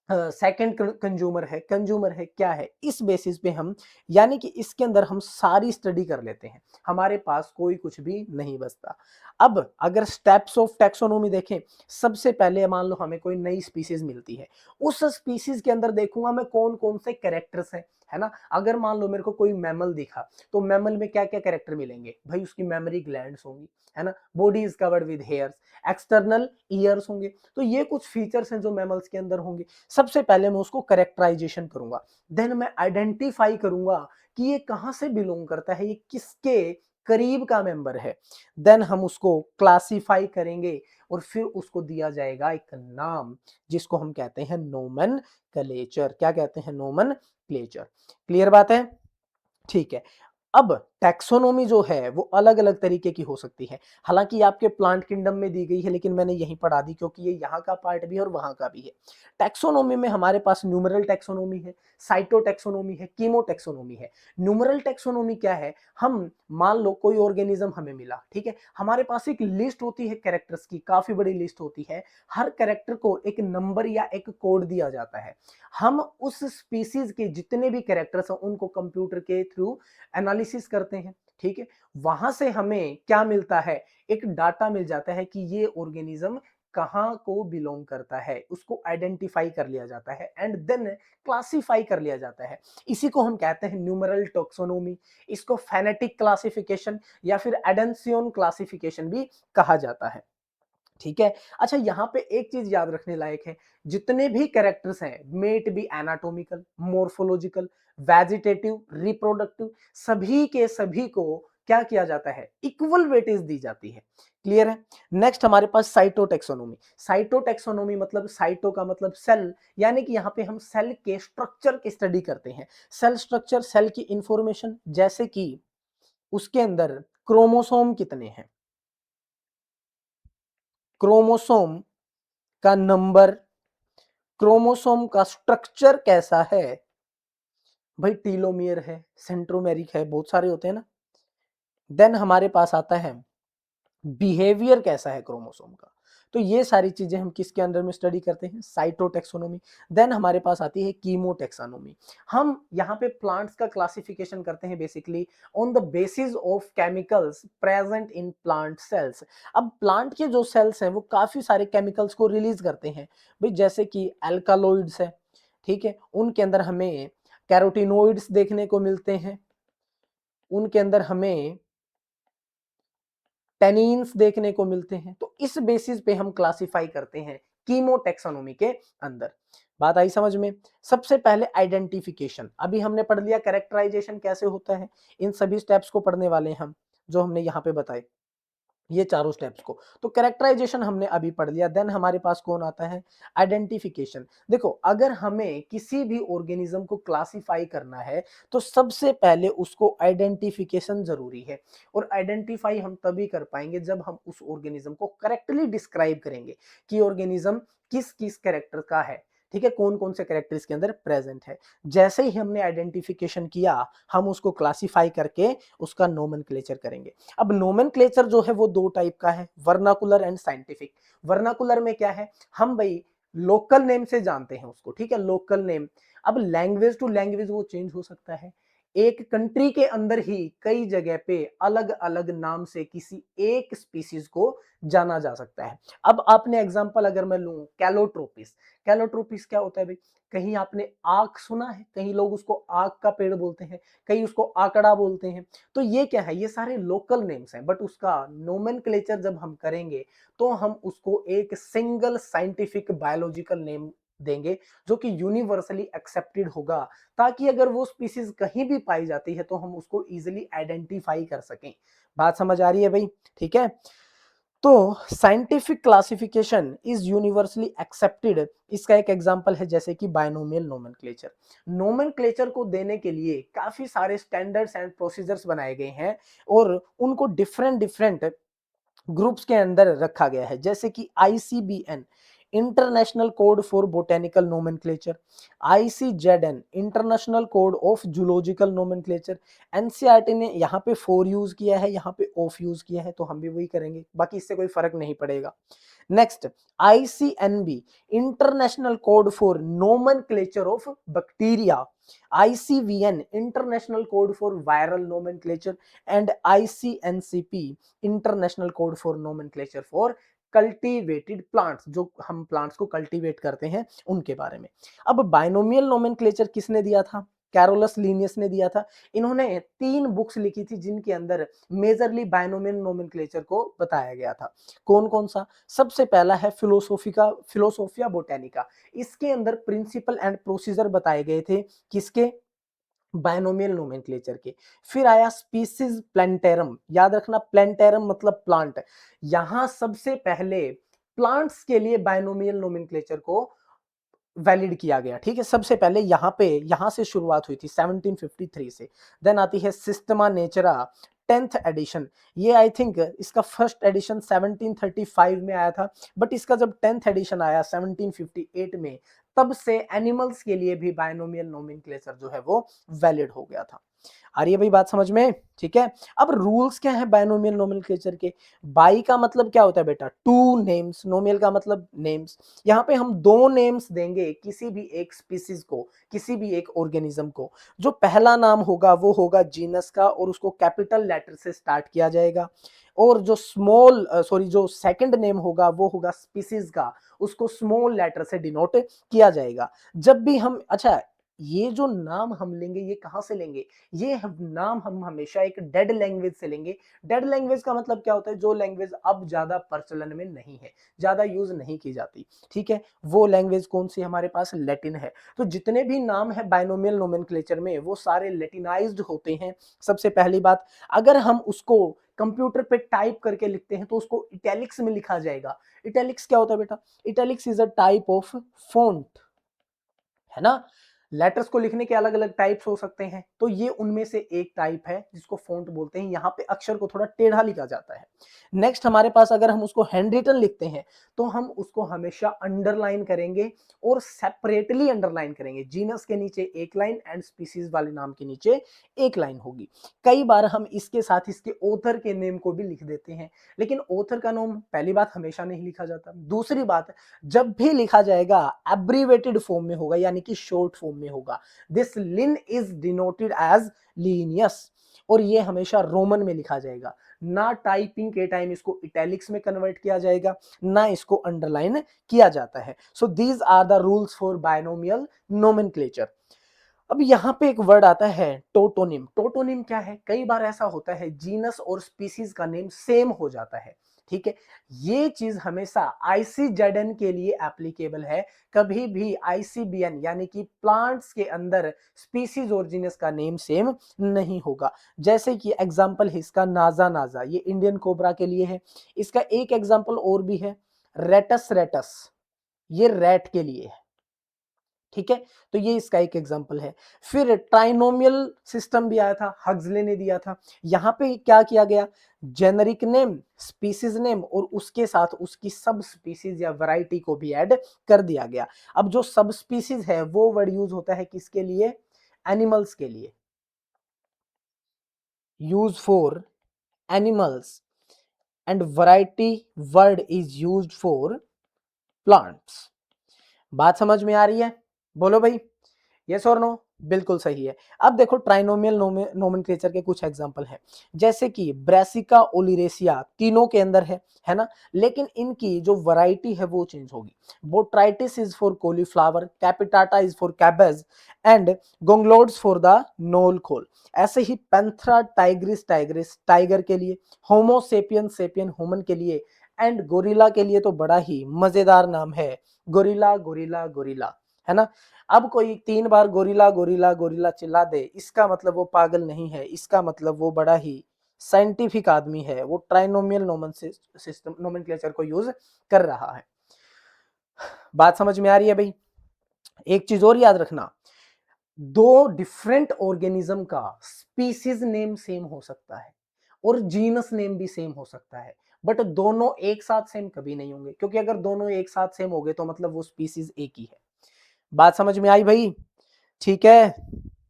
सेकंड कंज्यूमर है, क्या है, इस बेसिस पे हम, यानी कि इसके अंदर हम सारी स्टडी कर लेते हैं, हमारे पास कोई कुछ भी नहीं बचता। अब अगर स्टेप्स ऑफ टैक्सोनॉमी देखें, सबसे पहले मान लो हमें कोई नई स्पीसीज मिलती है, उस स्पीसीज के अंदर देखूंगा मैं कौन कौन से कैरेक्टर्स हैं, है ना। अगर मान लो मेरे को कोई मैमल दिखा तो मैमल में क्या क्या कैरेक्टर मिलेंगे भाई, उसकी मेमोरी ग्लैंड्स होंगी, है ना, body is covered with hairs, external years होंगे, तो ये कुछ फीचर्स हैं जो मैमल्स के अंदर होंगे। सबसे पहले मैं उसको करेक्टराइजेशन करूंगा, देन मैं आइडेंटिफाई करूंगा कि ये कहां से बिलोंग करता है, ये किसके करीब का मेंबर है, देन हम उसको क्लासिफाई करेंगे और फिर उसको दिया जाएगा एक नाम जिसको हम कहते हैं नोमेनक्लेचर। क्या कहते हैं, नोमेनक्लेचर। क्लियर बात है, ठीक है। अब टैक्सोनॉमी जो है वो अलग अलग तरीके की हो सकती है, हालांकि आपके प्लांट किंगडम में दी गई है लेकिन मैंने यहीं पढ़ा दी क्योंकि ये यहाँ का पार्ट भी है और वहां का भी है। टैक्सोनॉमी में हमारे पास न्यूमरल टैक्सोनॉमी है, साइटो टैक्सोनॉमी है, कीमो टैक्सोनॉमी है। न्यूमरल टैक्सोनॉमी क्या है, हम मान लो कोई ऑर्गेनिज्म हमें मिला, ठीक है, हमारे पास एक लिस्ट होती है कैरेक्टर्स की, काफी बड़ी लिस्ट होती है, हर कैरेक्टर को एक नंबर या एक कोड दिया जाता है। हम उस स्पीसीज के जितने भी कैरेक्टर्स हैं उनको कंप्यूटर के थ्रू एनालिसिस करते हैं, ठीक है, वहां से हमें क्या मिलता है, एक डाटा मिल जाता है कि ये ऑर्गेनिज्म कहां को बिलोंग करता है, उसको आइडेंटिफाई कर लिया जाता है एंड देन क्लासिफाई कर लिया जाता है। इसी को हम कहते हैं न्यूमरल टैक्सोनॉमी, इसको फेनेटिक क्लासिफिकेशन या फिर एडेंसियन क्लासिफिकेशन भी कहा जाता है, ठीक है। अच्छा यहाँ पे एक चीज याद रखने लायक है, जितने भी कैरेक्टर्स हैं, may it be anatomical, morphological, vegetative, reproductive, सभी के सभी को क्या किया जाता है, इक्वल वेटेज दी जाती है। क्लियर है। नेक्स्ट हमारे पास साइटोटैक्सोनॉमी। साइटोटैक्सोनॉमी मतलब साइटो का मतलब सेल, यानी कि यहाँ पे हम सेल के स्ट्रक्चर की स्टडी करते हैं, सेल स्ट्रक्चर, सेल की इंफॉर्मेशन, जैसे कि उसके अंदर क्रोमोसोम कितने हैं, क्रोमोसोम का नंबर, क्रोमोसोम का स्ट्रक्चर कैसा है, भाई टीलोमियर है, सेंट्रोमेरिक है, बहुत सारे होते हैं ना। देन हमारे पास आता है बिहेवियर कैसा है क्रोमोसोम का, तो ये सारी चीजें हम किसके अंडर में स्टडी करते हैं, साइटोटैक्सोनॉमी। देन हमारे पास आती है कीमोटैक्सोनॉमी। हम यहाँ पे प्लांट्स का क्लासिफिकेशन करते हैं basically on the basis of chemicals present in plant cells. अब प्लांट के जो सेल्स हैं वो काफी सारे केमिकल्स को रिलीज करते हैं भाई, जैसे कि एल्कालॉइड्स है, ठीक है, उनके अंदर हमें कैरोटीनोइड्स देखने को मिलते हैं, उनके अंदर हमें टेनिन्स देखने को मिलते हैं। तो इस बेसिस पे हम क्लासिफाई करते हैं कीमोटैक्सोनॉमी के अंदर। बात आई समझ में। सबसे पहले आइडेंटिफिकेशन, अभी हमने पढ़ लिया कैरेक्टराइजेशन कैसे होता है, इन सभी स्टेप्स को पढ़ने वाले हैं हम जो हमने यहाँ पे बताए, ये चारों स्टेप्स को। तो कैरेक्टराइजेशन हमने अभी पढ़ लिया। देन हमारे पास कौन आता है, आइडेंटिफिकेशन। देखो अगर हमें किसी भी ऑर्गेनिज्म को क्लासिफाई करना है तो सबसे पहले उसको आइडेंटिफिकेशन जरूरी है, और आइडेंटिफाई हम तभी कर पाएंगे जब हम उस ऑर्गेनिज्म को करेक्टली डिस्क्राइब करेंगे कि ऑर्गेनिज्म किस किस कैरेक्टर का है, ठीक है, कौन कौन से कैरेक्टर इसके अंदर प्रेजेंट है। जैसे ही हमने आइडेंटिफिकेशन किया हम उसको क्लासिफाई करके उसका नोमेनक्लेचर करेंगे। अब नोमेनक्लेचर जो है वो दो टाइप का है, वर्नाकुलर एंड साइंटिफिक। वर्नाकुलर में क्या है, हम भाई लोकल नेम से जानते हैं उसको, ठीक है, लोकल नेम। अब लैंग्वेज टू लैंग्वेज वो चेंज हो सकता है, एक कंट्री के अंदर ही कई जगह पे अलग अलग नाम से किसी एक स्पीसीज को जाना जा सकता है। अब आपने एग्जांपल अगर मैं लूं, कैलोट्रोपिस। कैलोट्रोपिस क्या होता है भाई, कहीं आपने आक सुना है, कहीं लोग उसको आक का पेड़ बोलते हैं, कहीं उसको आकड़ा बोलते हैं। तो ये क्या है, ये सारे लोकल नेम्स हैं, बट उसका नोमेनक्लेचर जब हम करेंगे तो हम उसको एक सिंगल साइंटिफिक बायोलॉजिकल नेम देंगे जो कि यूनिवर्सली एक्सेप्टेड होगा, ताकि अगर वो स्पीसीज कहीं भी पाई जाती है तो हम उसको इजीली आइडेंटिफाई कर सकें। बात समझ आ रही है भाई, ठीक है। तो scientific classification is universally accepted, इसका एक एग्जांपल है जैसे कि बायनोमियल नोमेनक्लेचर। नोमेनक्लेचर को देने के लिए काफी सारे स्टैंडर्ड्स एंड प्रोसीजर्स बनाए गए हैं और उनको डिफरेंट डिफरेंट ग्रुप्स के अंदर रखा गया है, जैसे कि ICBN, international code for botanical nomenclature, ICZN, international code of zoological nomenclature. NCERT ने यहाँ पे 4 यूज किया है, यहाँ पे ऑफ यूज किया है, तो हम भी वही करेंगे, बाकी इससे कोई फर्क नहीं पड़ेगा। Next, ICNB, international code for nomenclature of bacteria, ICVN, international code for viral nomenclature, and ICNCP, international code for nomenclature for cultivated plants, जो हम प्लांट्स को कल्टीवेट करते हैं उनके बारे में। अब बायनोमियल नोमेनक्लेचर किसने दिया था, कैरोलस लिनियस ने दिया था। इन्होंने 3 बुक्स लिखी थी जिनके अंदर मेजरली बायनोमियल नोमेनक्लेचर को बताया गया था। कौन कौन सा, सबसे पहला है फिलोसोफिया बोटेनिका। इसके अंदर प्रिंसिपल एंड प्रोसीजर बताए गए थे, किसके, बायनोमियल नोमेनक्लेचर के। फिर आया स्पीसीज प्लांटेरम, याद रखना प्लांटेरम मतलब प्लांट। यहां सबसे पहले प्लांट्स के लिए बायनोमियल नोमेनक्लेचर को वैलिड किया गया, ठीक है, सबसे पहले यहां से शुरुआत हुई थी 1753 से। देन आती है सिस्टमा नेचरा 10th एडिशन, ये आई थिंक इसका फर्स्ट एडिशन 1735 में आया था, बट इसका जब 10th एडिशन आया 1758 में, तब से एनिमल्स के लिए भी बायनोमियल नोमेनक्लेचर जो है वो वैलिड हो गया था। आ रही है भाई बात समझ में, ठीक है। अब रूल्स क्या है बायनोमियल नोमेनक्लेचर के, बाई का मतलब क्या होता है बेटा, टू नेम्स, नोमियल का मतलब नेम्स। यहाँ पे हम 2 नेम्स देंगे किसी भी एक स्पीसीज को, किसी भी एक ऑर्गेनिज्म को। जो पहला नाम होगा वो होगा जीनस का और उसको कैपिटल लेटर से स्टार्ट किया जाएगा, और जो सेकंड नेम होगा वो होगा स्पीसीज का, उसको स्मॉल लेटर से डिनोट किया जाएगा। जब भी हम, अच्छा, ये जो नाम हम लेंगे ये कहां से लेंगे, नाम हम हमेशा एक डेड लैंग्वेज से लेंगे। डेड लैंग्वेज का मतलब क्या होता है, जो लैंग्वेज अब ज्यादा प्रचलन में नहीं है, ज्यादा यूज नहीं की जाती, ठीक है, वो लैंग्वेज कौन सी हमारे पास, लैटिन है। तो जितने भी नाम है बायनोमियल नोमेनक्लेचर में वो सारे लैटिनाइज्ड होते हैं। सबसे पहली बात, अगर हम उसको कंप्यूटर पे टाइप करके लिखते हैं तो उसको इटैलिक्स में लिखा जाएगा। इटैलिक्स क्या होता है बेटा, italics is a type of font, है ना। लेटर्स को लिखने के अलग अलग टाइप्स हो सकते हैं, तो ये उनमें से एक टाइप है जिसको फॉन्ट बोलते हैं। यहाँ पे अक्षर को थोड़ा टेढ़ा लिखा जाता है। नेक्स्ट हमारे पास अगर हम उसको हैंड रिटन लिखते हैं तो हम उसको हमेशा अंडरलाइन करेंगे और सेपरेटली अंडरलाइन करेंगे। जीनस के नीचे एक लाइन एंड स्पीसीज वाले नाम के नीचे एक लाइन होगी। कई बार हम इसके साथ इसके ऑथर के नेम को भी लिख देते हैं, लेकिन ऑथर का नाम पहली बात हमेशा नहीं लिखा जाता। दूसरी बात, जब भी लिखा जाएगा एब्रीवेटेड फॉर्म में होगा, यानी कि शॉर्ट फॉर्म में होगा। This Lin is denoted as Linnaeus, और ये हमेशा रोमन में लिखा जाएगा। ना टाइपिंग के टाइम इसको इटैलिक्स में कन्वर्ट किया जाएगा, ना इसको अंडरलाइन किया जाता है। So these are the rules for binomial nomenclature. अब यहाँ पे एक वर्ड आता है टोटोनिम। टोटोनिम क्या है? कई बार ऐसा होता है जीनस और स्पीसीज का नेम सेम हो जाता है, ठीक है। ये चीज हमेशा आईसीजेडएन के लिए एप्लीकेबल है। कभी भी आईसीबीएन यानी कि प्लांट्स के अंदर स्पीसीज और जीनस का नेम सेम नहीं होगा। जैसे कि एग्जांपल है इसका नाजा नाजा, ये इंडियन कोबरा के लिए है। इसका एक एग्जांपल और भी है, रेटस रेटस, ये रैट के लिए है, ठीक है। तो ये इसका एक एग्जांपल है। फिर ट्राइनोमियल सिस्टम भी आया था, हग्सले ने दिया था। यहां पे क्या किया गया, जेनरिक नेम, स्पीसीज नेम और उसके साथ उसकी सब स्पीसीज या वैरायटी को भी ऐड कर दिया गया। अब जो सब स्पीसीज है वो वर्ड यूज होता है किसके लिए? एनिमल्स के लिए, use for animals, and variety word is used for plants. बात समझ में आ रही है? बोलो भाई, यस और नो? बिल्कुल सही है। अब देखो ट्राइनोमियल नोमेनक्लेचर के कुछ एग्जांपल हैं, जैसे कि ब्रासिका ओलिरेसिया तीनों के अंदर है ना, लेकिन इनकी जो वैरायटी है वो चेंज होगी। Botrytis is for cauliflower, capitata is for cabbage and gongylodes for the knol khol. ऐसे ही पेंथ्रा टाइग्रिस टाइग्रिस टाइगर के लिए, होमो सेपियन सेपियन ह्यूमन के लिए, एंड गोरिल्ला के लिए तो बड़ा ही मजेदार नाम है, गोरिल्ला गोरिल्ला गोरिल्ला, है ना। अब कोई 3 बार गोरिल्ला गोरिल्ला गोरिल्ला चिल्ला दे, इसका मतलब वो पागल नहीं है, इसका मतलब वो बड़ा ही साइंटिफिक आदमी है, वो ट्राइनोमियल सिस्टम नोमेनक्लेचर को यूज कर रहा है। बात समझ में आ रही है भाई? एक चीज और याद रखना, दो डिफरेंट ऑर्गेनिज्म का स्पीसीज नेम सेम हो सकता है और जीनस नेम भी सेम हो सकता है, बट दोनों एक साथ सेम कभी नहीं होंगे, क्योंकि अगर दोनों एक साथ सेम हो गए तो मतलब वो स्पीसीज एक ही है। बात समझ में आई भाई? ठीक है,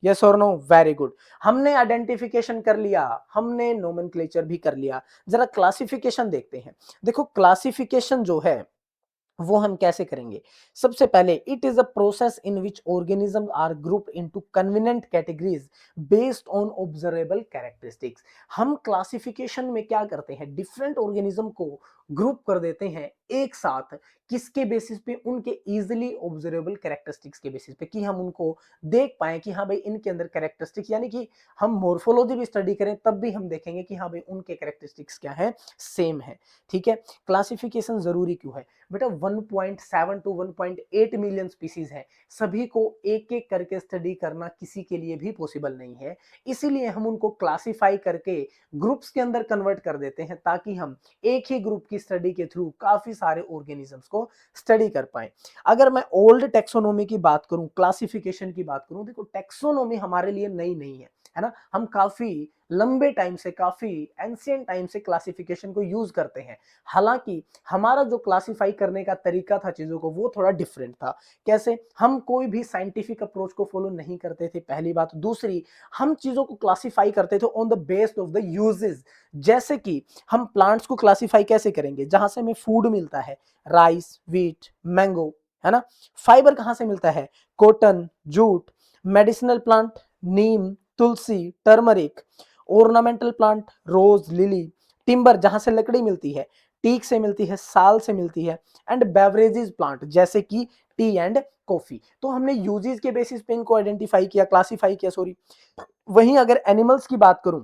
यस और नो? Very good. हमने आइडेंटिफिकेशन कर लिया, हमने नोमेनक्लेचर भी कर लिया, जरा क्लासिफिकेशन देखते हैं। देखो क्लासिफिकेशन जो है वो हम कैसे करेंगे? सबसे पहले, it is a process in which organism are group into convenient categories based on observable characteristics. हम क्लासिफिकेशन में क्या करते हैं, डिफरेंट ऑर्गेनिज्म को ग्रुप कर देते हैं एक साथ, किसके बेसिस पे? उनके इजिली ऑब्जर्वेबल कैरेक्टरिस्टिक्स के बेसिस पे, कि हम उनको देख पाए कि हाँ भाई इनके अंदर कैरेक्टरिस्टिक्स, यानी कि हम मोर्फोलॉजी भी स्टडी करें तब भी हम देखेंगे कि हाँ भाई उनके कैरेक्टरिस्टिक्स क्या है, सेम है, ठीक है। क्लासिफिकेशन जरूरी क्यों है बेटा? 1.7 टू 1.8 मिलियन स्पीसीज है, सभी को एक एक करके स्टडी करना किसी के लिए भी पॉसिबल नहीं है, इसीलिए हम उनको क्लासिफाई करके ग्रुप्स के अंदर कन्वर्ट कर देते हैं, ताकि हम एक ही ग्रुप की स्टडी के थ्रू काफी सारे ऑर्गेनिजम्स को स्टडी कर पाए। अगर मैं ओल्ड टेक्सोनोमी की बात करूं, क्लासिफिकेशन की बात करूं, देखो टेक्सोनोमी हमारे लिए नई नहीं है ना, हम काफी लंबे टाइम से, काफी एंशिएंट टाइम से क्लासिफिकेशन को यूज करते हैं। हालांकि हमारा जो क्लासिफाई करने का तरीका था चीजों को, वो थोड़ा डिफरेंट था। कैसे? हम कोई भी साइंटिफिक अप्रोच को फॉलो नहीं करते थे, पहली बात। दूसरी, हम चीजों को क्लासिफाई करते थे on the based of the uses. जैसे कि हम प्लांट्स को क्लासिफाई कैसे करेंगे? जहां से हमें फूड मिलता है, राइस, व्हीट, मैंगो, है ना। फाइबर कहां से मिलता है? Cotton, jute. मेडिसिनल प्लांट, नीम, तुलसी, टर्मरिक। ऑर्नामेंटल प्लांट, रोज, लिली। टिम्बर, जहां से लकड़ी मिलती है, टीक से मिलती है, साल से मिलती है। एंड बेवरेजेस प्लांट, जैसे कि टी एंड कॉफी। तो हमने यूजेस के बेसिस पे इनको आइडेंटिफाई किया, क्लासिफाई किया, सॉरी। वहीं अगर एनिमल्स की बात करूं,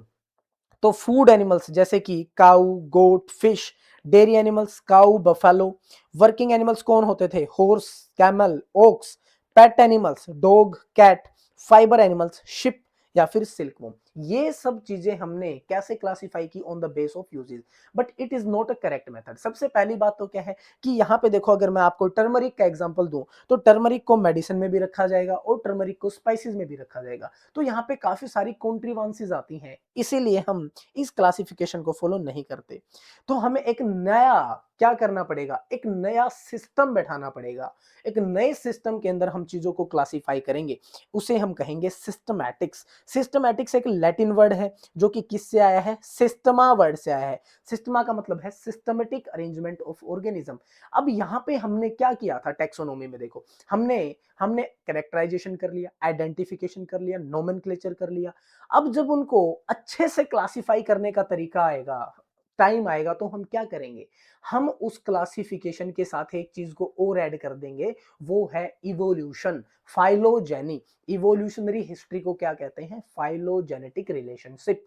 तो फूड एनिमल्स जैसे कि cow, goat, fish. Dairy animals, cow, buffalo. Working animals कौन होते थे? Horse, camel, ox. Pet animals, dog, cat. Fibre animals, sheep या फिर सिल्कवॉर्म। ये सब चीजें हमने कैसे क्लासिफाई की? On the base of uses, but it is not a correct method. सबसे पहली बात तो क्या है कि यहाँ पे देखो, अगर मैं आपको टर्मरिक का एग्जांपल दूं तो टर्मरिक को मेडिसिन में भी रखा जाएगा और टर्मरिक को स्पाइसेस में भी रखा जाएगा। तो यहाँ पे काफी सारी कॉन्ट्रीवांसीज आती हैं, इसीलिए हम इस क्लासिफिकेशन को फॉलो नहीं करते। तो हमें एक नया क्या करना पड़ेगा? एक नया सिस्टम बैठाना पड़ेगा। एक नए सिस्टम के अंदर हम चीजों को क्लासिफाई करेंगे, उसे हम कहेंगे सिस्टमैटिक्स। सिस्टमैटिक्स एक लैटिन वर्ड है जो कि किससे आया है? सिस्टमा वर्ड से आया है। सिस्टमा का मतलब है सिस्टमेटिक अरेंजमेंट ऑफ ऑर्गेनिज्म। अब यहाँ पे हमने क्या किया था टैक्सोनॉमी में? देखो, हमने हमने कैरेक्टराइजेशन कर लिया, आइडेंटिफिकेशन कर लिया, नोमेनक्लेचर कर लिया। अब जब उनको अच्छे से क्लासिफाई करने का तरीका आएगा, टाइम आएगा, तो हम क्या करेंगे? हम उस क्लासिफिकेशन के साथ एक चीज को और ऐड कर देंगे, वो है इवोल्यूशन, फाइलोजेनी। इवोल्यूशनरी हिस्ट्री को क्या कहते हैं? Phylogenetic relationship.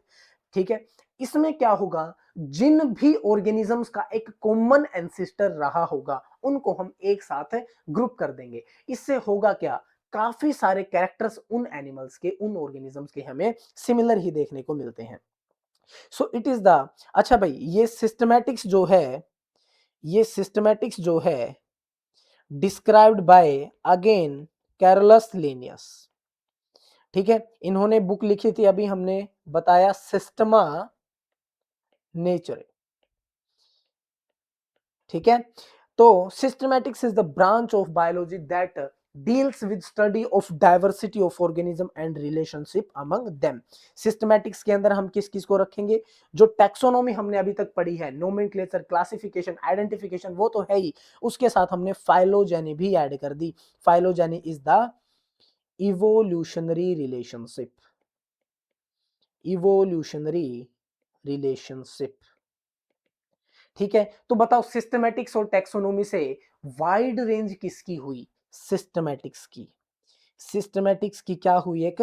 ठीक है, इसमें क्या होगा? जिन भी ऑर्गेनिजम्स का एक कॉमन एंसिस्टर रहा होगा, उनको हम एक साथ ग्रुप कर देंगे। इससे होगा क्या? काफी सारे कैरेक्टर्स उन एनिमल्स के, उन ऑर्गेनिजम्स के हमें सिमिलर ही देखने को मिलते हैं। सो इट इज द, अच्छा भाई, ये सिस्टमैटिक्स जो है described bye again Carolus Linnaeus. ठीक है, इन्होंने बुक लिखी थी, अभी हमने बताया, सिस्टमा नेचर। ठीक है, तो systematics is the branch of biology that deals with study of diversity of organism and relationship among them. Systematics के अंदर हम किस किस को रखेंगे? जो टैक्सोनॉमी हमने अभी तक पढ़ी है, नोमेनक्लेचर, क्लासिफिकेशन, आइडेंटिफिकेशन, वो तो है ही, उसके साथ हमने फाइलोजेनी भी ऐड कर दी। Phylogeny is the evolutionary relationship, evolutionary relationship. ठीक है, तो बताओ सिस्टमैटिक्स और टैक्सोनॉमी से वाइड रेंज किसकी हुई? सिस्टमैटिक्स की। सिस्टमैटिक्स की क्या हुई? एक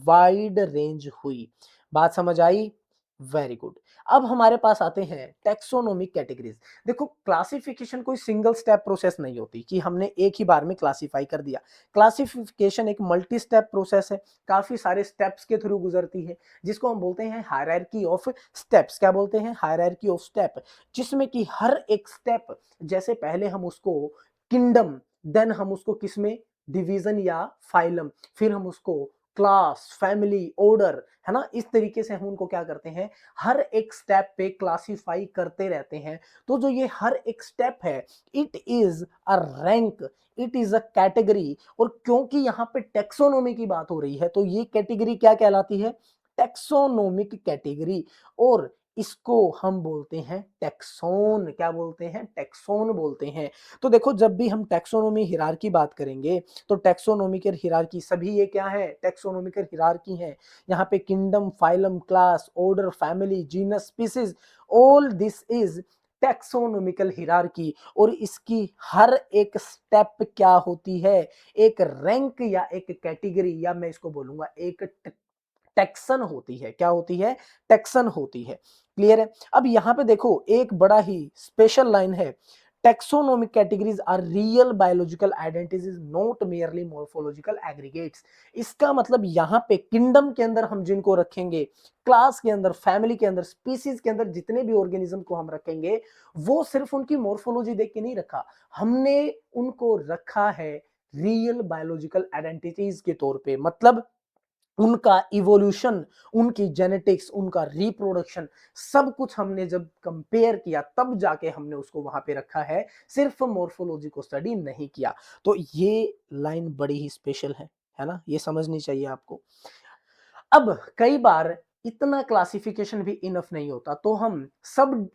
वाइड रेंज हुई। बात समझ आई? Very good. अब हमारे पास आते हैं टैक्सोनोमिक कैटेगरीज। देखो, क्लासिफिकेशन कोई सिंगल स्टेप प्रोसेस नहीं होती कि हमने एक ही बार में क्लासिफाई कर दिया। क्लासिफिकेशन एक मल्टी स्टेप प्रोसेस है, काफी सारे स्टेप्स के थ्रू गुजरती है, जिसको हम बोलते हैं हायरार्की ऑफ स्टेप्स। क्या बोलते हैं? Hierarchy of step. जिसमें कि हर एक स्टेप, जैसे पहले हम उसको किंगडम, देन हम उसको किसमें? डिवीजन या फाइलम, फिर हम उसको क्लास, फैमिली, ऑर्डर, है ना, इस तरीके से हम उनको क्या करते हैं? हर एक स्टेप पे क्लासिफाई करते रहते हैं। तो जो ये हर एक स्टेप है, it is a rank, it is a category. और क्योंकि यहाँ पे टेक्सोनोमी की बात हो रही है, तो ये कैटेगरी क्या कहलाती है? Taxonomic category. और इसको हम बोलते हैं टेक्सोन। क्या बोलते हैं? टेक्सोन बोलते हैं। तो देखो, जब भी हम टेक्सोनोमी हिरार्की बात करेंगे, तो टेक्सोनोमिकल हिरार्की, सभी ये क्या है? टेक्सोनोमिकल हिरार्की है। यहाँ पे kingdom, phylum, class, order, family, genus, species, all this is taxonomical hierarchy. और इसकी हर एक स्टेप क्या होती है? एक रैंक या एक कैटेगरी, या मैं इसको बोलूंगा एक टेक्सन होती है। क्या होती है? टेक्सन होती है। क्लियर है? अब यहां पे देखो, एक बड़ा ही स्पेशल लाइन है, taxonomic categories are real biological identities, not merely morphological aggregates. इसका मतलब यहां पे किंगडम के अंदर हम जिनको रखेंगे, क्लास के अंदर, फैमिली के अंदर, स्पीसीज के अंदर, जितने भी ऑर्गेनिज्म को हम रखेंगे, वो सिर्फ उनकी मॉर्फोलॉजी देख के नहीं रखा, हमने उनको रखा है रियल बायोलॉजिकल आइडेंटिटीज के तौर पे। मतलब उनका इवोल्यूशन, उनकी जेनेटिक्स, उनका रिप्रोडक्शन, सब कुछ हमने जब कंपेयर किया, तब जाके हमने उसको वहां पे रखा है, सिर्फ मॉर्फोलॉजी को स्टडी नहीं किया। तो ये लाइन बड़ी ही स्पेशल है ना, ये समझनी चाहिए आपको। अब कई बार इतना क्लासिफिकेशन भी इनफ नहीं होता, तो हम सब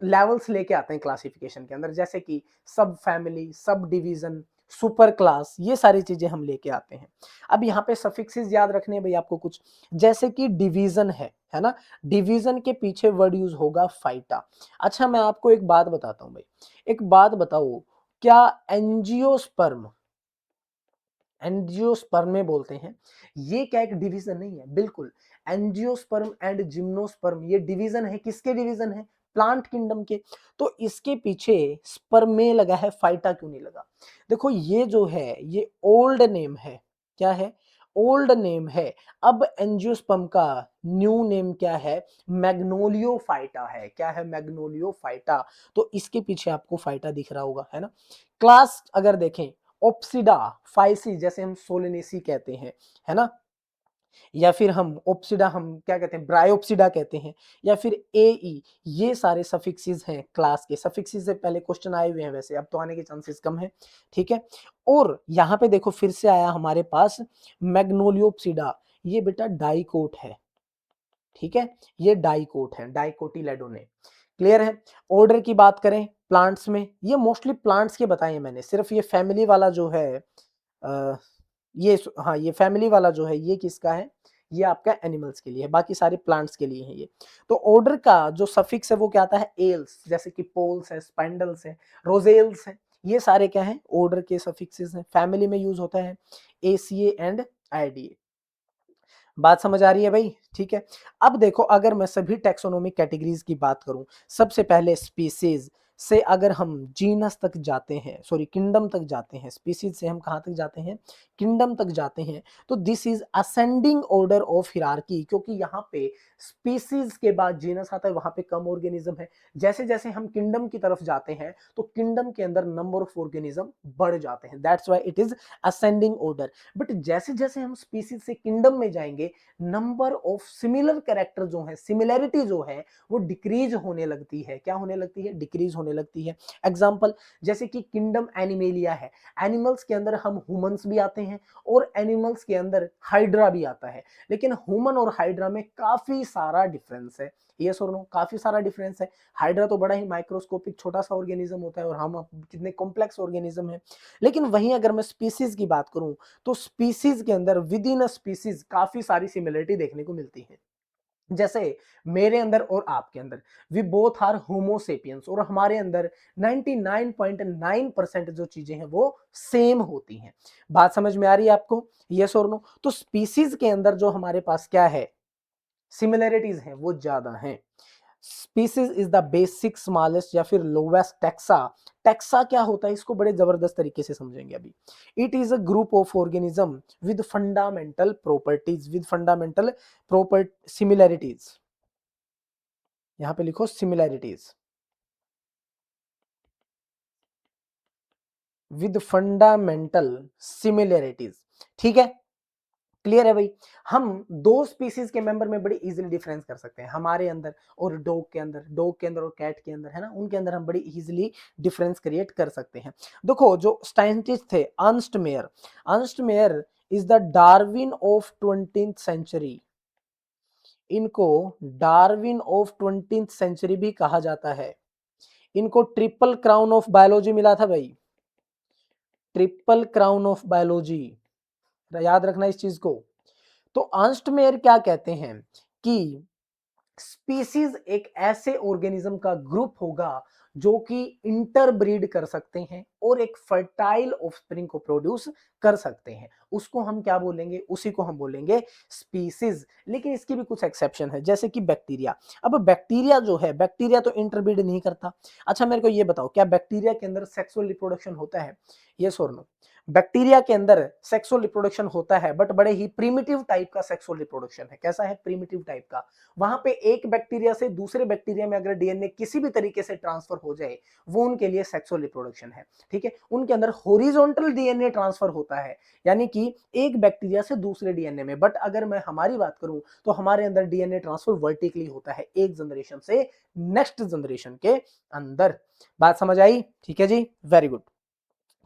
लेवल्स लेके आते हैं क्लासिफिकेशन के अंदर, जैसे कि सब family, sub division, super class, ये सारी चीजें हम लेके आते हैं। अब यहाँ पे सफिक्सेस याद रखने हैं भाई आपको कुछ, जैसे कि डिवीजन है ना, डिवीजन के पीछे वर्ड यूज होगा फाइटा। अच्छा, मैं आपको एक बात बताता हूँ भाई, एक बात बताओ, क्या एंजियोस्पर्म, एंजियोस्पर्म बोलते हैं, ये क्या एक डिवीजन नहीं है? बिल्कुल। एंजियोस्पर्म एंड जिम्नोस्पर्म, ये डिवीजन है। किसके डिवीजन है? प्लांट किंगडम के। तो इसके पीछे स्पर्मे लगा है, फाइटा क्यों नहीं लगा? देखो, ये जो है, ये ओल्ड नेम है। क्या है? ओल्ड नेम है। अब एंजियोस्पर्म का न्यू नेम क्या है? मैग्नोलियोफाइटा है। क्या है? मैग्नोलियोफाइटा। तो इसके पीछे आपको फाइटा दिख रहा होगा, है ना। क्लास अगर देखें, ओप्सिडा, फाइसी, जैसे हम सोलेनेसी कहते हैं, है ना, या फिर हम ओप्सिडा, हम क्या कहते हैं, ब्रायोप्सिडा कहते हैं, या फिर एई, ये सारे सफिक्सेस हैं क्लास के। सफिक्सेस से पहले क्वेश्चन आए हुए हैं, वैसे अब तो आने के चांसेस कम है, ठीक है। और यहाँ पे देखो फिर से आया हमारे पास मैग्नोलियोप्सिडा, ये बेटा डाइकोट है, ठीक है, ये डाइकोट है, डाइकोटिलेडोने। क्लियर है। ऑर्डर की बात करें प्लांट्स में, ये मोस्टली प्लांट्स के बताए मैंने, सिर्फ ये फैमिली वाला जो है ये हाँ, ये फैमिली वाला जो है ये किसका है? ये आपका एनिमल्स के लिए है, बाकी सारे प्लांट्स के लिए है ये। तो ऑर्डर का जो सफिक्स है वो क्या आता है? एल्स, जैसे कि पोल्स है, स्पेंडल्स है, रोजेल्स है, ये सारे क्या है? ऑर्डर के सफिक्सेस हैं। फैमिली में यूज होता है एसीए एंड आईडीए। बात समझ आ रही है भाई? ठीक है। अब देखो, अगर मैं सभी टेक्सोनोमिक कैटेगरीज की बात करूं, सबसे पहले स्पीसीज से अगर हम जीनस तक जाते हैं, सॉरी किंगडम तक जाते हैं, स्पीसीज से हम कहां तक जाते हैं? किंगडम तक जाते हैं। तो this is ascending order of hierarchy, क्योंकि यहाँ पे स्पीसीज के बाद जीनस आता है, वहां पे कम ऑर्गेनिज्म है। जैसे जैसे हम किंगडम की तरफ जाते हैं तो किंगडम के अंदर नंबर ऑफ ऑर्गेनिज्म बढ़ जाते हैं, that's why it is ascending order. But जैसे जैसे हम स्पीसीज से किंगडम में जाएंगे, नंबर ऑफ सिमिलर कैरेक्टर जो है, सिमिलैरिटी जो है, वो डिक्रीज होने लगती है। क्या होने लगती है? डिक्रीज होने लगती है। एग्जांपल, जैसे कि किंगडम एनिमेलिया है, एनिमल्स के अंदर हम ह्यूमंस भी आते हैं और एनिमल्स के अंदर हाइड्रा भी आता है, लेकिन ह्यूमन और हाइड्रा में काफी सारा डिफरेंस है। यस और नो? काफी सारा डिफरेंस है। हाइड्रा तो बड़ा ही माइक्रोस्कोपिक छोटा सा ऑर्गेनिज्म होता है और हम कितने कॉम्प्लेक्स ऑर्गेनिज्म है। लेकिन वहीं अगर मैं स्पीसीज की बात करूं, तो स्पीसीज के अंदर विद इन अ स्पीसीज काफी सारी सिमिलरिटी देखने को मिलती है। जैसे मेरे अंदर और आपके अंदर, वी बोथ आर होमोसेपियंस, और हमारे अंदर 99.9% जो चीजें हैं वो सेम होती हैं। बात समझ में आ रही है आपको? यस और नो? तो स्पीसीज के अंदर जो हमारे पास क्या है, सिमिलरिटीज हैं, वो ज्यादा हैं। Species is the basic smallest या फिर लोवेस्ट टैक्सा। टैक्सा क्या होता है, इसको बड़े जबरदस्त तरीके से समझेंगे अभी। It is a group of organism with fundamental properties, with fundamental proper similarities. यहां पे लिखो सिमिलरिटीज, विद फंडामेंटल सिमिलरिटीज, ठीक है। क्लियर है भाई? हम दो स्पीसीज के मेंबर में बड़ी इजीली डिफरेंस कर सकते हैं, हमारे अंदर और डॉग के अंदर, डॉग के अंदर और कैट के अंदर, है ना, उनके अंदर हम बड़ी इजीली डिफरेंस क्रिएट कर सकते हैं। देखो, जो साइंटिस्ट थे Ernst Mayr, Ernst Mayr is the Darwin of 20th century. इनको डार्विन ऑफ 20th सेंचुरी भी कहा जाता है। इनको ट्रिपल क्राउन ऑफ बायोलॉजी मिला था भाई, ट्रिपल क्राउन ऑफ बायोलॉजी, याद रखना इस चीज को। तो अर्नस्ट मेयर क्या कहते हैं कि स्पीसीज एक ऐसे ऑर्गेनिज्म का ग्रुप होगा जो कि इंटरब्रीड कर सकते हैं और एक फर्टाइल ऑफस्प्रिंग को प्रोड्यूस कर सकते हैं, उसको हम क्या बोलेंगे? उसी को हम बोलेंगे स्पीसीज। लेकिन इसकी भी कुछ एक्सेप्शन है, जैसे कि बैक्टीरिया। अब बैक्टीरिया जो है, बैक्टीरिया तो इंटरब्रीड नहीं करता। अच्छा मेरे को ये बताओ, क्या बैक्टीरिया के अंदर सेक्सुअल रिप्रोडक्शन होता है? यस और नो? बैक्टीरिया के अंदर सेक्सुअल रिप्रोडक्शन होता है, बट बड़े ही प्रीमिटिव टाइप का सेक्सुअल रिप्रोडक्शन है। कैसा है? प्रीमिटिव टाइप का। वहां पे एक बैक्टीरिया से दूसरे बैक्टीरिया में अगर डीएनए किसी भी तरीके से ट्रांसफर हो जाए, वो उनके लिए सेक्सुअल रिप्रोडक्शन है, ठीक है। उनके अंदर हॉरिजॉन्टल डीएनए ट्रांसफर होता है, यानी कि एक बैक्टीरिया से दूसरे डीएनए में। बट अगर मैं हमारी बात करूं तो हमारे अंदर डीएनए ट्रांसफर वर्टिकली होता है, एक जनरेशन से नेक्स्ट जनरेशन के अंदर। बात समझ आई? ठीक है जी, वेरी गुड।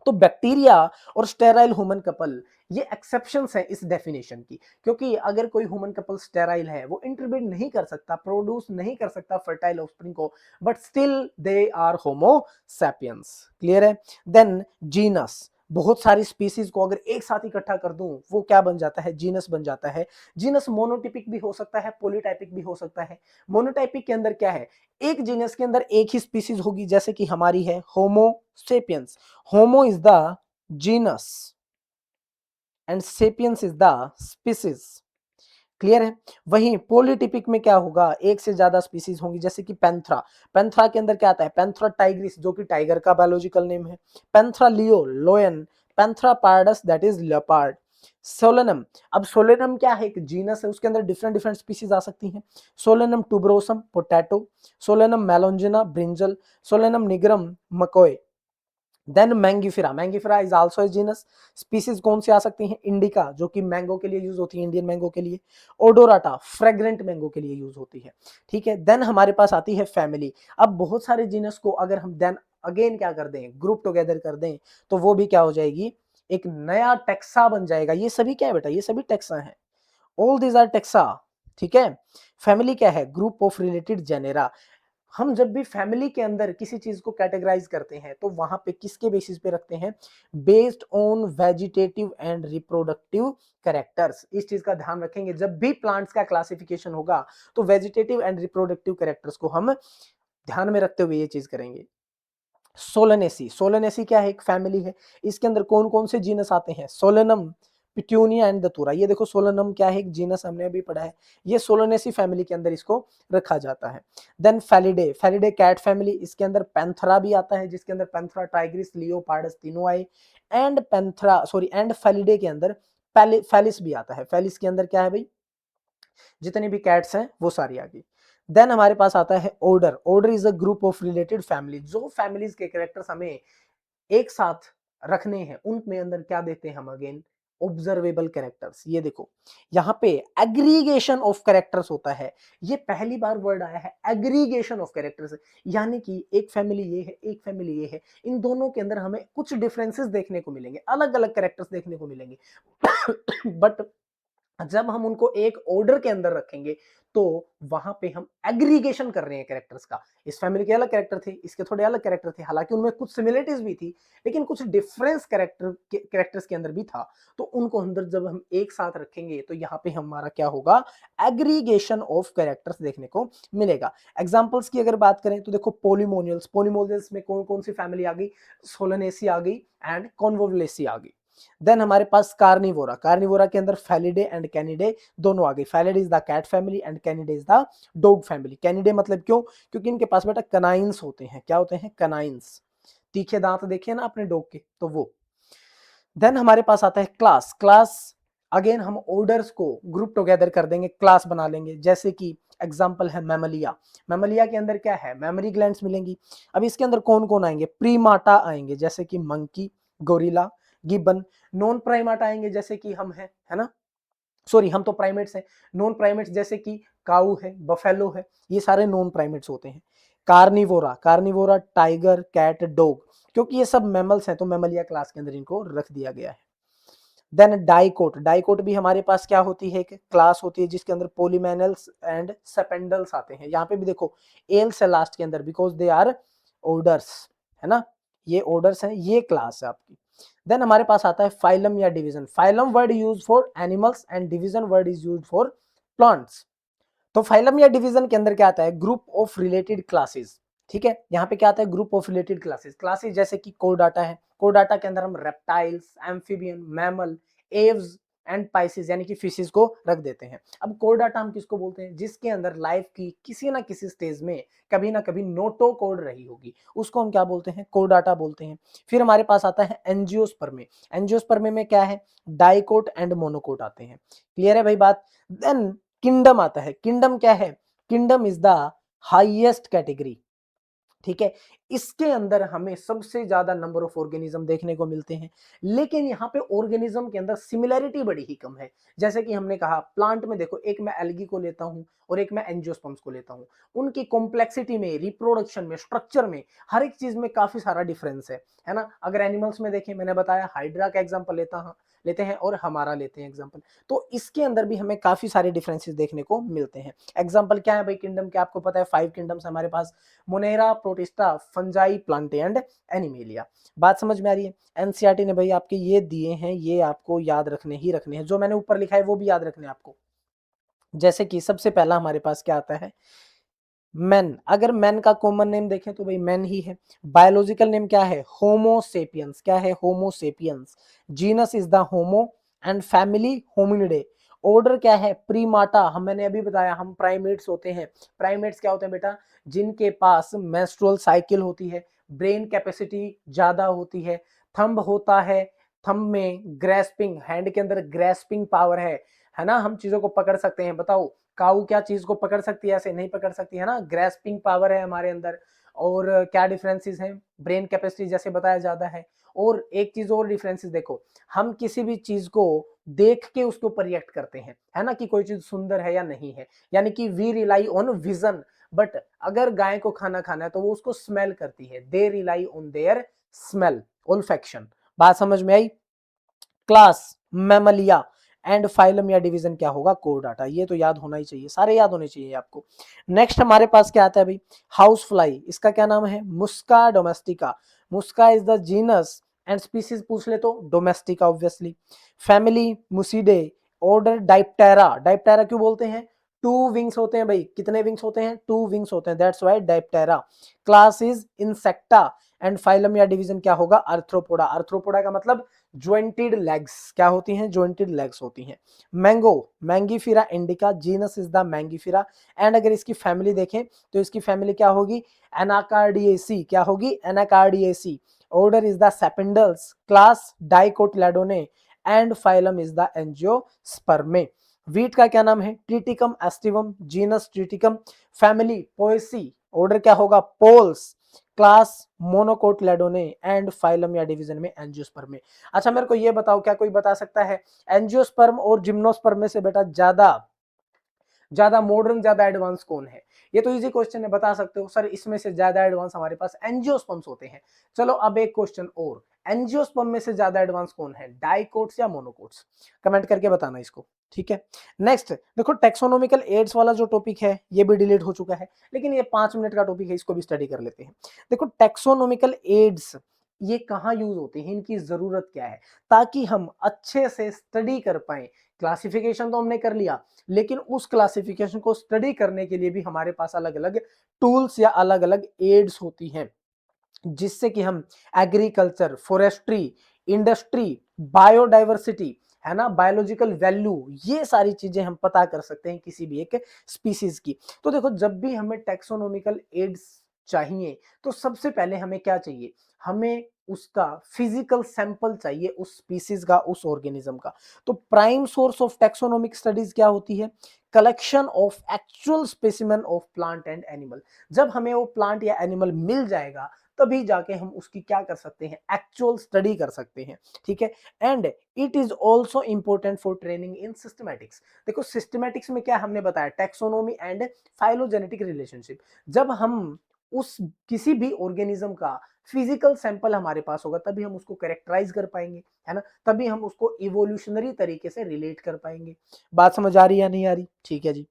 तो बैक्टीरिया और स्टेराइल ह्यूमन कपल, ये एक्सेप्शंस हैं इस डेफिनेशन की, क्योंकि अगर कोई ह्यूमन कपल स्टेराइल है, वो इंटरब्रीड नहीं कर सकता, प्रोड्यूस नहीं कर सकता फर्टाइल ऑफस्प्रिंग को, but still they are Homo sapiens. Clear है? देन जीनस, बहुत सारी स्पीसीज को अगर एक साथ इकट्ठा कर दूं, वो क्या बन जाता है? जीनस बन जाता है। जीनस मोनोटिपिक भी हो सकता है, पॉलीटाइपिक भी हो सकता है। मोनोटाइपिक के अंदर क्या है? एक जीनस के अंदर एक ही स्पीसीज होगी, जैसे कि हमारी है homo sapiens. Homo is the genus and sapiens is the species. Clear है? वहीं पॉलीटिपिक में क्या होगा? एक से ज्यादा स्पीसीज होंगी, जैसे कि पैंथरा। पैंथरा के अंदर क्या आता है? पैंथरा टाइग्रिस, जो कि टाइगर का बायोलॉजिकल नेम है। Panthera Leo, लोयन। Panthera pardus, that is leopard. Solanum, अब सोलेनम क्या है, एक जीनस है, उसके अंदर डिफरेंट डिफरेंट स्पीसीज आ सकती हैं। Solanum tuberosum potato, solanum melongena brinjal, solanum nigrum मकोय। Then mangifera, mangifera is also a genus. Species कौन सी आ सकती हैं, इंडिका जो कि मैंगो के लिए यूज होती है, इंडियन मैंगो के लिए। ओडोराटा फ्रेग्रेंट मैंगो के लिए यूज होती है, ठीक है। देन हमारे पास आती है फैमिली। अब बहुत सारे जीनस को अगर हम देन अगेन क्या कर दें, ग्रुप टुगेदर कर दें, तो वो भी क्या हो जाएगी, एक नया टेक्सा बन जाएगा। ये सभी क्या है बेटा, ये सभी टेक्सा हैं, ऑल दीज आर टेक्सा, ठीक है। फैमिली क्या है, ग्रुप ऑफ रिलेटेड जेनेरा। हम जब भी फैमिली के अंदर किसी चीज को कैटेगराइज करते हैं तो वहां पे किसके बेसिस पे रखते हैं, based on vegetative and reproductive characters. इस चीज का ध्यान रखेंगे, जब भी प्लांट्स का क्लासिफिकेशन होगा तो वेजिटेटिव एंड रिप्रोडक्टिव कैरेक्टर्स को हम ध्यान में रखते हुए ये चीज करेंगे। सोलेनेसी, सोलेनेसी क्या है, एक फैमिली है। इसके अंदर कौन कौन से जीनस आते हैं, सोलेनम, पिट्यूनिया एंड दतूरा। ये देखो सोलेनम क्या है, एक जीनस हमने अभी पढ़ा है, ये सोलेनेसी फैमिली के अंदर इसको रखा जाता है। Then Felidae, Felidae cat family, इसके अंदर पैंथरा भी आता है, जिसके अंदर पैंथरा टाइग्रिस लियोपार्डस तीनों आए। And Panthera sorry and Felidae के अंदर फेलिस भी आता है। फेलिस के अंदर क्या है भाई, जितनी भी कैट्स हैं वो सारी आ गई। देन हमारे पास आता है order, order is a group of related family. जो फैमिलीज के कैरेक्टर्स हमें एक साथ रखने हैं उनमें अंदर क्या देते हैं हम, अगेन ऑब्जर्वेबल कैरेक्टर्स। ये देखो यहाँ पे एग्रीगेशन ऑफ कैरेक्टर्स होता है, ये पहली बार वर्ड आया है एग्रीगेशन ऑफ कैरेक्टर्स, यानी कि एक फैमिली ये है, एक फैमिली ये है, इन दोनों के अंदर हमें कुछ डिफरेंसेस देखने को मिलेंगे, अलग अलग कैरेक्टर्स देखने को मिलेंगे। बट जब हम उनको एक ऑर्डर के अंदर रखेंगे तो वहां पे हम एग्रीगेशन कर रहे हैं कैरेक्टर्स का। इस फैमिली के अलग कैरेक्टर थे, इसके थोड़े अलग कैरेक्टर थे, हालांकि उनमें कुछ सिमिलरिटीज भी थी लेकिन कुछ डिफरेंस कैरेक्टर्स के अंदर भी था। तो उनको अंदर जब हम एक साथ रखेंगे तो यहाँ पे हमारा क्या होगा, एग्रीगेशन ऑफ कैरेक्टर्स देखने को मिलेगा। एग्जांपल्स की अगर बात करें तो देखो पोलिमोनियल्स, पोलिमोनियल्स में कौन कौन सी फैमिली आ गई, सोलेनेसी आ गई एंड कॉन्वोवलेसी आ गई। देन हमारे पास कार्निवोरा, कार्निवोरा के अंदर फैलिडे एंड कैनिडे दोनों आ गए। Felidae is the cat family and canidae is the dog family. Canidae मतलब क्यों, क्योंकि इनके पास बेटा कनाइंस होते हैं। क्या होते हैं, कनाइंस, तीखे दांत देखे ना आपने डॉग के, तो वो। देन हमारे पास आता है क्लास, क्लास अगेन हम ऑर्डर्स को ग्रुप टुगेदर कर देंगे, क्लास बना लेंगे। जैसे कि एग्जांपल है मैमलिया, मैमलिया के अंदर क्या है, मेमोरी ग्लैंड्स मिलेंगी। अब इसके अंदर कौन कौन आएंगे, प्रीमाटा आएंगे जैसे कि monkey, gorilla, gibbon. Non primate आएंगे जैसे कि हम हैं, है ना, सॉरी हम तो प्राइमेट्स हैं। नॉन प्राइमेट्स जैसे कि काऊ है, बफेलो है, ये सारे नॉन प्राइमेट्स होते हैं। Carnivora, Carnivora tiger, cat, dog, क्योंकि ये सब मैमल्स हैं तो मैमलिया क्लास के अंदर इनको रख दिया गया है। देन डाइकोट, डाइकोट भी हमारे पास क्या होती है, एक क्लास होती है जिसके अंदर पोलीमेनल्स एंड सेपेंडल्स आते हैं। यहाँ पे भी देखो एल से लास्ट के अंदर, बिकॉज दे आर ऑर्डर्स, है ना, ये ऑर्डर्स हैं, ये क्लास है आपकी। देन हमारे पास आता है फाइलम या division. Phylum word use for animals and division word is use for plants. तो फाइलम या डिवीजन के अंदर क्या आता है, ग्रुप ऑफ रिलेटेड क्लासेस, ठीक है। यहाँ पे क्या आता है, group of related classes, classes जैसे कि कोरडाटा है, कोरडाटा के अंदर हम reptiles, amphibian, mammal, Aves and Pisces यानी कि फिशेस को रख देते हैं। अब कोरडाटा हम किसको बोलते हैं, जिसके अंदर लाइफ की किसी ना किसी स्टेज में कभी ना कभी नोटोकोड रही होगी, उसको हम क्या बोलते हैं, कोरडाटा बोलते हैं। फिर हमारे पास आता है एंजियोस्पर्मे, एंजियोस्पर्मे में क्या है, डाइकोट एंड मोनोकोट आते हैं। क्लियर है भाई बात। देन किंगडम आता है, किंगडम क्या है, kingdom is the highest category, ठीक है। इसके अंदर हमें सबसे ज्यादा नंबर ऑफ ऑर्गेनिज्म देखने को मिलते हैं, लेकिन यहाँ पे ऑर्गेनिज्म के अंदर सिमिलैरिटी बड़ी ही कम है। जैसे कि हमने कहा प्लांट में देखो, एक मैं एल्गी को लेता हूं और एक मैं एंजियोस्पर्म्स को लेता हूं, उनकी कॉम्प्लेक्सिटी में, रिप्रोडक्शन में, स्ट्रक्चर में, हर एक चीज में काफी सारा डिफरेंस है ना। अगर एनिमल्स में देखें, मैंने बताया हाइड्रा का एग्जाम्पल लेते हैं और हमारा लेते हैं एग्जाम्पल, तो इसके अंदर भी हमें काफी सारे डिफरेंसेस देखने को मिलते हैं। एग्जाम्पल क्या है भाई किंगडम के, आपको पता है 5 किंगडम्स हमारे पास, monera, protista, fungi, plantae and animalia. बात समझ में आ रही है। एनसीईआरटी ने भाई आपके ये दिए हैं, ये आपको याद रखने ही रखने हैं, जो मैंने ऊपर लिखा है वो भी याद रखने हैं आपको। जैसे कि सबसे पहला हमारे पास क्या आता है, मैन, अगर मैन का कॉमन नेम देखें तो भाई मैन ही है। बायोलॉजिकल नेम क्या है, होमोसेपियंस, क्या है, Homo sapiens. Genus is the homo and family Hominidae. Order क्या है, प्रीमाटा, हम मैंने अभी बताया हम प्राइमेट्स होते हैं। प्राइमेट्स क्या होते हैं बेटा, जिनके पास मेंस्ट्रुअल साइकिल होती है, ब्रेन कैपेसिटी ज्यादा होती है, थंब होता है, थंब में ग्रेस्पिंग, हैंड के अंदर ग्रेस्पिंग पावर है ना, हम चीजों को पकड़ सकते हैं। बताओ काऊ क्या चीज को पकड़ सकती है, ऐसे नहीं पकड़ सकती है ना, ग्रेस्पिंग पावर है हमारे अंदर। और क्या डिफरेंसेस हैं, ब्रेन कैपेसिटी जैसे बताया जाता है। और एक चीज और डिफरेंसेस देखो, हम किसी भी चीज को देख के उसके ऊपर रिएक्ट करते हैं, है ना, कि कोई चीज सुंदर है या नहीं है, यानी कि we rely on vision. But अगर गाय को खाना खाना है तो वो उसको स्मेल करती है, they rely on their smell, olfaction. बात समझ में आई। क्लास, मैमलिया एंड फाइलम या डिवीजन क्या होगा, कोर डाटा। ये तो याद होना ही चाहिए, सारे याद होने चाहिए आपको। नेक्स्ट हमारे पास क्या आता है भाई, हाउस फ्लाई, इसका क्या नाम है, musca domestica. Musca is the genus and species पूछ ले तो domestica obviously. Family muscidae, order diptera. Diptera क्यों बोलते हैं, टू विंग्स होते हैं भाई, कितने विंग्स होते हैं, टू विंग्स होते हैं, that's why diptera. Class is insecta and phylum या डिवीजन क्या होगा, आर्थ्रोपोडा। आर्थ्रोपोडा का मतलब ज्वाइंटेड लेग्स, क्या होती हैं, ज्वाइंटेड लेग्स होती हैं। Mango, mangifera indica, genus is the mangifera. And अगर इसकी फैमिली देखें तो इसकी फैमिली क्या होगी, एनाकार्डियेसी, क्या होगी, anacardiaceae. Order is the sapindales, class dicotyledonae and phylum is the angiospermae. Wheat का क्या नाम है, triticum aestivum, genus triticum, family poaceae, order क्या होगा, poales, class monocotyledonae and phylum या डिवीजन में एंजियोस्पर्म में। अच्छा मेरे को ये बताओ, क्या कोई बता सकता है एंजियोस्पर्म और जिम्नोस्पर्म में से बेटा ज्यादा ज्यादा मॉडर्न, ज्यादा एडवांस कौन है? ये तो इजी क्वेश्चन है, बता सकते हो सर इसमें से ज्यादा एडवांस हमारे पास एंजियोस्पर्म्स होते हैं। चलो अब एक क्वेश्चन और, एंजियोस्पर्म में से ज्यादा एडवांस कौन है, डाइकोट्स या मोनोकोट्स? कमेंट करके बताना इसको, ठीक है। नेक्स्ट देखो, टेक्सोनोमिकल एड्स वाला जो टॉपिक है ये भी डिलीट हो चुका है, लेकिन ये 5 मिनट का टॉपिक है, इसको भी स्टडी कर लेते हैं। देखो टेक्सोनोमिकल एड्स ये कहाँ यूज होते हैं, इनकी जरूरत क्या है, ताकि हम अच्छे से स्टडी कर पाए। क्लासिफिकेशन तो हमने कर लिया, लेकिन उस क्लासिफिकेशन को स्टडी करने के लिए भी हमारे पास अलग अलग टूल्स या अलग अलग एड्स होती हैं, जिससे कि हम एग्रीकल्चर, फॉरेस्ट्री, इंडस्ट्री, बायोडाइवर्सिटी, है ना, बायोलॉजिकल वैल्यू, ये सारी चीजें हम पता कर सकते हैं किसी भी एक स्पीसीज की। तो देखो जब भी हमें टेक्सोनोमिकल एड्स चाहिए तो सबसे पहले हमें क्या चाहिए, हमें उसका फिजिकल सैंपल चाहिए, उस स्पीसीज का, उस ऑर्गेनिज्म का। तो prime source of taxonomic studies क्या होती है, collection of actual specimen of plant and animal. जब हमें वो प्लांट या एनिमल मिल जाएगा तभी जाके हम उसकी क्या कर सकते हैं, एक्चुअल स्टडी कर सकते हैं, ठीक है। And it is also important for training in systematics. देखो सिस्टमैटिक्स में क्या हमने बताया, टेक्सोनोमी एंड फाइलोजेनेटिक रिलेशनशिप। जब हम उस किसी भी ऑर्गेनिज्म का फिजिकल सैंपल हमारे पास होगा तभी हम उसको कैरेक्टराइज कर पाएंगे, है ना, तभी हम उसको इवोल्यूशनरी तरीके से रिलेट कर पाएंगे। बात समझ आ रही है या नहीं आ रही, ठीक है जी।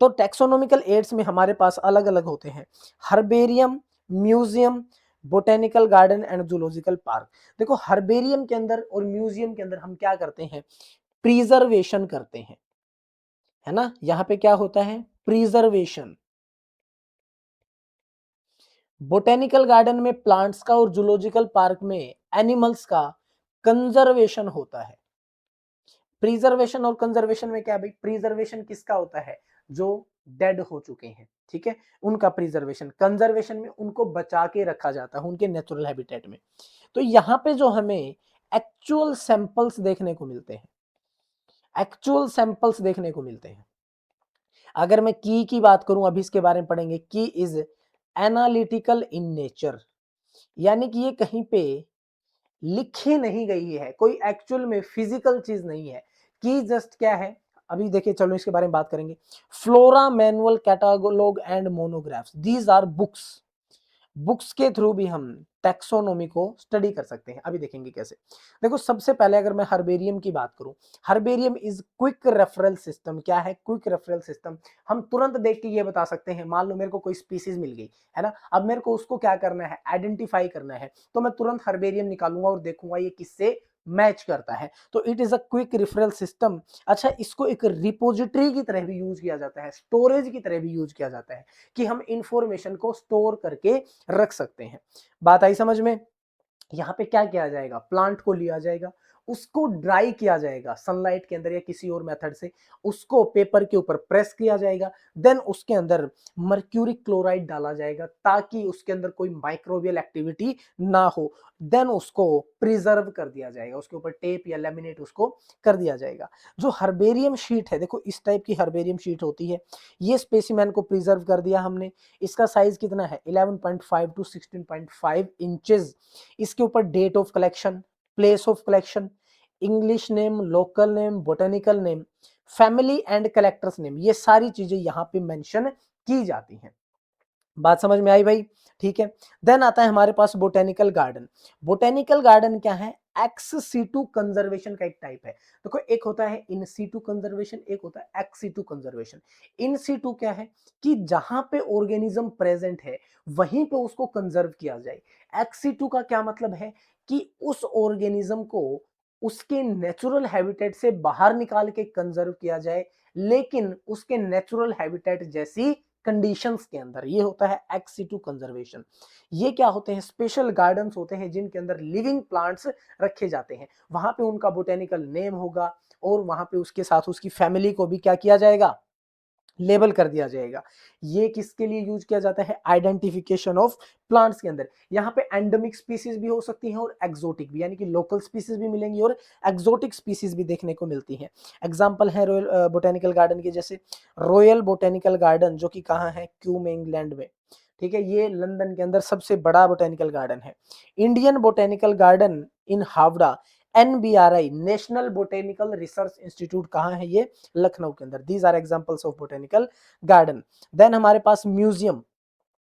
तो टेक्सोनोमिकल एड्स में हमारे पास अलग अलग होते हैं, herbarium, museum, botanical garden and zoological park. देखो हर्बेरियम के अंदर और म्यूजियम के अंदर हम क्या करते हैं, प्रिजर्वेशन करते हैं, है ना, यहां पे क्या होता है, प्रिजर्वेशन। बोटेनिकल गार्डन में प्लांट्स का और जूलॉजिकल पार्क में एनिमल्स का कंजर्वेशन होता है। प्रिजर्वेशन और कंजर्वेशन में क्या भाई, प्रिजर्वेशन किसका होता है, जो डेड हो चुके हैं, ठीक है, उनका प्रिजर्वेशन। कंजर्वेशन में उनको बचा के रखा जाता है उनके नेचुरल हैबिटेट में। तो यहाँ पे जो हमें एक्चुअल सैंपल्स देखने को मिलते हैं, एक्चुअल सैंपल्स देखने को मिलते हैं। अगर मैं की बात करूं, अभी इसके बारे में पढ़ेंगे, की इज एनालिटिकल इन नेचर, यानी कि ये कहीं पे लिखी नहीं गई है, कोई एक्चुअल में फिजिकल चीज नहीं है। की जस्ट क्या है, अभी देखिए, चलो इसके बारे में बात करेंगे। Flora manual, catalogue and monographs, these are books. Books के थ्रू भी हम टैक्सोनॉमी को स्टडी कर सकते हैं। अभी देखेंगे कैसे। देखो सबसे पहले अगर मैं हर्बेरियम की बात करूं, herbarium is quick referral system. क्या है, क्विक रेफरल सिस्टम। हम तुरंत देख के ये बता सकते हैं, मान लो मेरे को कोई स्पीसीज मिल गई, है ना, अब मेरे को उसको क्या करना है, आइडेंटिफाई करना है, तो मैं तुरंत हर्बेरियम निकालूंगा और देखूंगा ये किससे मैच करता है। तो it is a quick referral system. अच्छा इसको एक रिपोजिटरी की तरह भी यूज किया जाता है, स्टोरेज की तरह भी यूज किया जाता है, कि हम इंफॉर्मेशन को स्टोर करके रख सकते हैं। बात आई समझ में। यहाँ पे क्या किया जाएगा, प्लांट को लिया जाएगा, उसको ड्राई किया जाएगा सनलाइट के अंदर या किसी और मेथड से, उसको पेपर के ऊपर प्रेस किया जाएगा, देन उसके अंदर मर्क्यूरिक क्लोराइड डाला जाएगा ताकि उसके अंदर कोई माइक्रोबियल एक्टिविटी ना हो, देन उसको प्रिजर्व कर दिया जाएगा, उसके ऊपर टेप या लेमिनेट उसको कर दिया जाएगा। जो हर्बेरियम शीट है, देखो इस टाइप की हर्बेरियम शीट होती है, ये स्पेसिमेन को प्रिजर्व कर दिया हमने, इसका साइज कितना है 11.5 टू 16.5 इंचेस। इसके ऊपर date of collection, place of collection, English name, local name, botanical name, family and collectors name, ये सारी चीजें यहाँ पे मेंशन की जाती हैं। बात समझ में आई भाई? ठीक है। देन आता है हमारे पास बोटेनिकल गार्डन। बोटेनिकल गार्डन क्या है? एक्स सीटू कंजर्वेशन का एक टाइप है। देखो एक होता है इन सीटू कंजर्वेशन, एक होता है ex situ conservation. In situ क्या है कि जहां पे ऑर्गेनिज्म प्रेजेंट है वहीं पे उसको कंजर्व किया जाए। एक्स सीटू का क्या मतलब है कि उस ऑर्गेनिज्म को उसके नेचुरल हैबिटेट से बाहर निकाल के कंजर्व किया जाए, लेकिन उसके नेचुरल हैबिटेट जैसी कंडीशंस के अंदर। ये होता है एक्स सीटू कंजर्वेशन। ये क्या होते हैं? स्पेशल गार्डन्स होते हैं जिनके अंदर लिविंग प्लांट्स रखे जाते हैं, वहां पे उनका बोटेनिकल नेम होगा और वहां पे उसके साथ उसकी फैमिली को भी क्या किया जाएगा? लेबल कर दिया जाएगा। ये किसके लिए यूज किया जाता है? आइडेंटिफिकेशन ऑफ प्लांट्स के अंदर। यहाँ पे एंडेमिक स्पीसीज भी हो सकती हैं और एक्सोटिक भी, यानी कि लोकल स्पीसीज भी मिलेंगी और एक्सोटिक स्पीसीज भी देखने को मिलती हैं। एग्जांपल है रॉयल बोटेनिकल गार्डन के, जैसे रॉयल बोटेनिकल गार्डन जो कि कहाँ है? क्यू में, इंग्लैंड में। ठीक है, ये लंदन के अंदर सबसे बड़ा बोटेनिकल गार्डन है। Indian botanical garden in Howrah, NBRI, national botanical research institute कहाँ है? ये लखनऊ के अंदर। These are examples of botanical garden. Then हमारे पास म्यूजियम।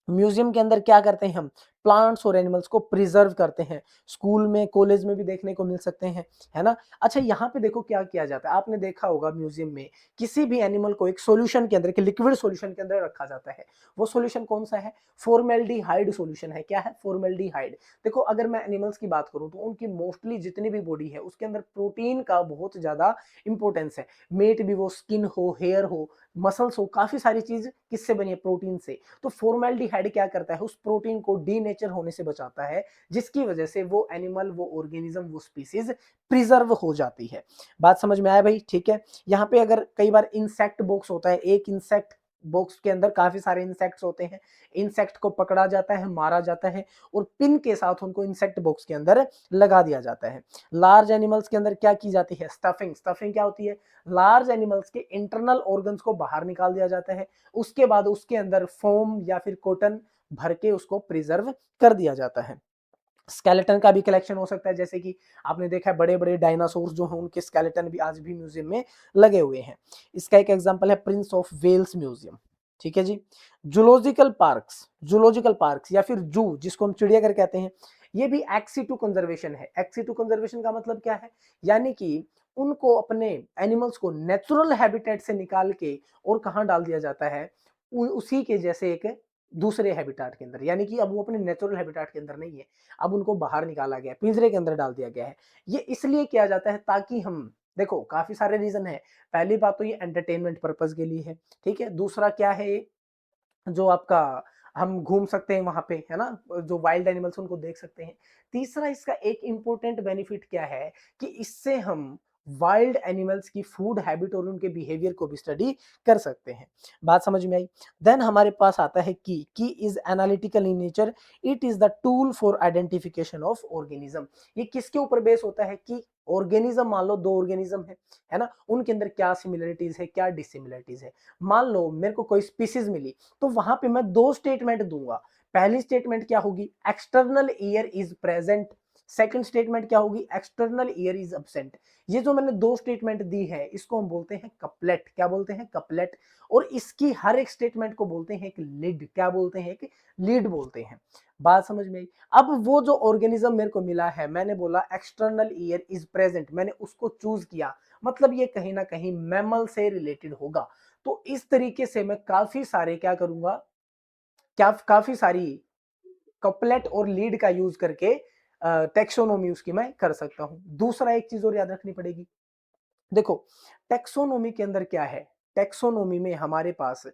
म्यूजियम के अंदर क्या करते हैं हम? प्लांट्स और एनिमल्स को प्रिजर्व करते हैं। स्कूल में, कॉलेज में भी देखने को मिल सकते हैं, है ना? अच्छा, यहाँ पे देखो क्या किया जाता है, आपने देखा होगा म्यूजियम में किसी भी एनिमल को एक सॉल्यूशन के अंदर, एक लिक्विड सॉल्यूशन के अंदर रखा जाता है। वो सॉल्यूशन कौन सा है? फॉर्मेल्डिहाइड सॉल्यूशन है। क्या है? फॉर्मेल्डिहाइड। देखो अगर मैं एनिमल्स की बात करूं तो उनकी मोस्टली जितनी भी बॉडी है उसके अंदर प्रोटीन का बहुत ज्यादा इंपॉर्टेंस है। मेट भी वो स्किन हो, हेयर हो, मसल्स हो, काफी सारी चीज किससे बनी है? प्रोटीन से। तो फॉर्मेल्डिहाइड क्या करता है? उस प्रोटीन को डीनेचर होने से बचाता है, जिसकी वजह से वो एनिमल, वो ऑर्गेनिज्म, वो स्पीसीज प्रिजर्व हो जाती है। बात समझ में आया भाई? ठीक है। यहाँ पे अगर कई बार इंसेक्ट बॉक्स होता है, एक इंसेक्ट बॉक्स के अंदर काफी सारे इंसेक्ट्स होते हैं, इंसेक्ट को पकड़ा जाता है, मारा जाता है और पिन के साथ उनको इंसेक्ट बॉक्स के अंदर लगा दिया जाता है। लार्ज एनिमल्स के अंदर क्या की जाती है? स्टफिंग। स्टफिंग क्या होती है? लार्ज एनिमल्स के इंटरनल ऑर्गन्स को बाहर निकाल दिया जाता है, उसके बाद उसके अंदर फोम या फिर कॉटन भर के उसको प्रिजर्व कर दिया जाता है। स्केलेटन का भी कलेक्शन हो सकता है, जैसे कि आपने देखा है बड़े बड़े डायनासोर जो हैं उनके स्केलेटन भी आज भी म्यूजियम में लगे हुए हैं। इसका एक एग्जांपल है प्रिंस ऑफ वेल्स म्यूजियम। ठीक है जी। जूलॉजिकल पार्क्स, जूलॉजिकल पार्क्स या फिर जू जिसको हम चिड़ियाघर कहते हैं, ये भी एक्सिटू कंजर्वेशन है। एक्सिटू कंजर्वेशन का मतलब क्या है? यानी कि उनको, अपने एनिमल्स को नेचुरल हैबिटेट से निकाल के और कहाँ डाल दिया जाता है? उसी के जैसे एक दूसरे हैबिटेट के अंदर, यानी कि अब वो अपने नेचुरल हैबिटेट के अंदर नहीं है, अब उनको बाहर निकाला गया है, पिंजरे के अंदर डाल दिया गया है। ये इसलिए किया जाता है ताकि हम, देखो काफी सारे रीजन है। पहली बात तो ये एंटरटेनमेंट पर्पज के लिए है। ठीक है। दूसरा क्या है? जो आपका, हम घूम सकते हैं वहां पे, है ना, जो वाइल्ड एनिमल्स उनको देख सकते हैं। तीसरा इसका एक इंपॉर्टेंट बेनिफिट क्या है कि इससे हम वाइल्ड एनिमल्स की फूड हैबिट और उनके बिहेवियर को भी स्टडी कर सकते हैं। बात समझ में आई? देन हमारे पास आता है की is analytical in nature, it is the tool for identification of organism. ये किसके ऊपर बेस होता है कि ऑर्गेनिज्म, मान लो दो ऑर्गेनिज्म है ना, उनके अंदर क्या सिमिलरिटीज है, क्या डिसिमिलरिटीज है। मान लो मेरे को कोई स्पीसीज मिली, तो वहां पे मैं दो स्टेटमेंट दूंगा। पहली स्टेटमेंट क्या होगी? External ear is present. Second statement क्या होगी? External ear is absent. ये जो मैंने दो स्टेटमेंट दी है इसको हम बोलते हैं कपलेट। क्या बोलते हैं? कपलेट। और इसकी हर एक स्टेटमेंट को बोलते हैं एक लीड। क्या बोलते हैं? एक लीड बोलते हैं। बात समझ में आई? अब वो जो ऑर्गेनिज्म मेरे को मिला है, मैंने बोला एक्सटर्नल ईयर इज प्रेजेंट, मैंने उसको चूज किया, मतलब ये कहीं ना कहीं मैमल से रिलेटेड होगा। तो इस तरीके से मैं काफी सारे क्या करूंगा, क्या काफी सारी कपलेट और लीड का यूज करके टेक्सोनोमी उसकी मैं कर सकता हूं। दूसरा एक चीज और याद रखनी पड़ेगी। देखो टेक्सोनोमी के अंदर क्या है? टेक्सोनोमी में हमारे पास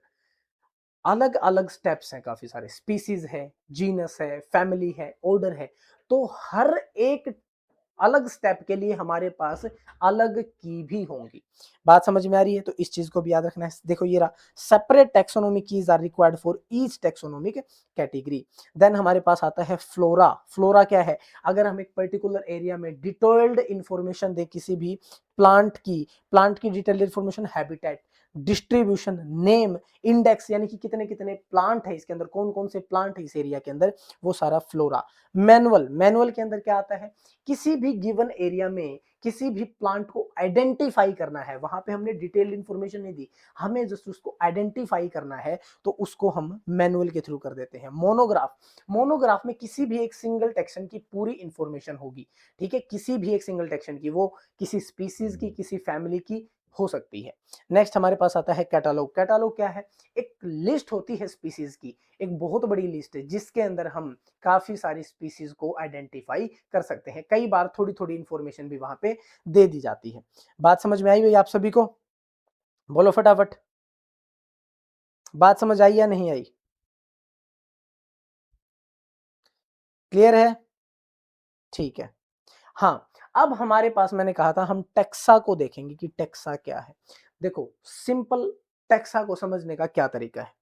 अलग अलग स्टेप्स हैं, काफी सारे स्पीसीज है, जीनस है, फैमिली है, ऑर्डर है। तो हर एक अलग स्टेप के लिए हमारे पास अलग की भी होंगी। बात समझ में आ रही है? तो इस चीज को भी याद रखना है। देखो ये रहा, separate taxonomic keys are required for each taxonomic category. Then हमारे पास आता है फ्लोरा। फ्लोरा क्या है? अगर हम एक पर्टिकुलर एरिया में डिटेल्ड इंफॉर्मेशन दे किसी भी प्लांट की detailed information, habitat, distribution, name, index, यानी कि कितने कितने प्लांट है इसके अंदर, कौन कौन से प्लांट है इस एरिया के अंदर, वो सारा फ्लोरा। मैनुअल, मैनुअल के अंदर क्या आता है? किसी भी गिवन एरिया में किसी भी प्लांट को आइडेंटिफाई करना है, वहां पे हमने डिटेल्ड इंफॉर्मेशन नहीं दी, हमें जस्ट उसको आइडेंटिफाई करना है, तो उसको हम मैनुअल के थ्रू कर देते हैं। मोनोग्राफ, मोनोग्राफ में किसी भी एक सिंगल टेक्शन की पूरी इंफॉर्मेशन होगी, ठीक है, किसी भी एक सिंगल टेक्शन की, वो किसी स्पीसीज की, किसी फैमिली की हो सकती है। नेक्स्ट हमारे पास आता है कैटालॉग। कैटालॉग क्या है? एक लिस्ट होती है स्पीसीज की, एक बहुत बड़ी लिस्ट है जिसके अंदर हम काफी सारी स्पीसीज को आइडेंटिफाई कर सकते हैं। कई बार थोड़ी थोड़ी इंफॉर्मेशन भी वहां पे दे दी जाती है। बात समझ में आई हुई आप सभी को? बोलो फटाफट, बात समझ आई या नहीं आई? क्लियर है? ठीक है। हाँ, अब हमारे पास मैंने कहा था हम टेक्सा को देखेंगे कि टेक्सा क्या है। देखो सिंपल, टेक्सा को समझने का क्या तरीका है?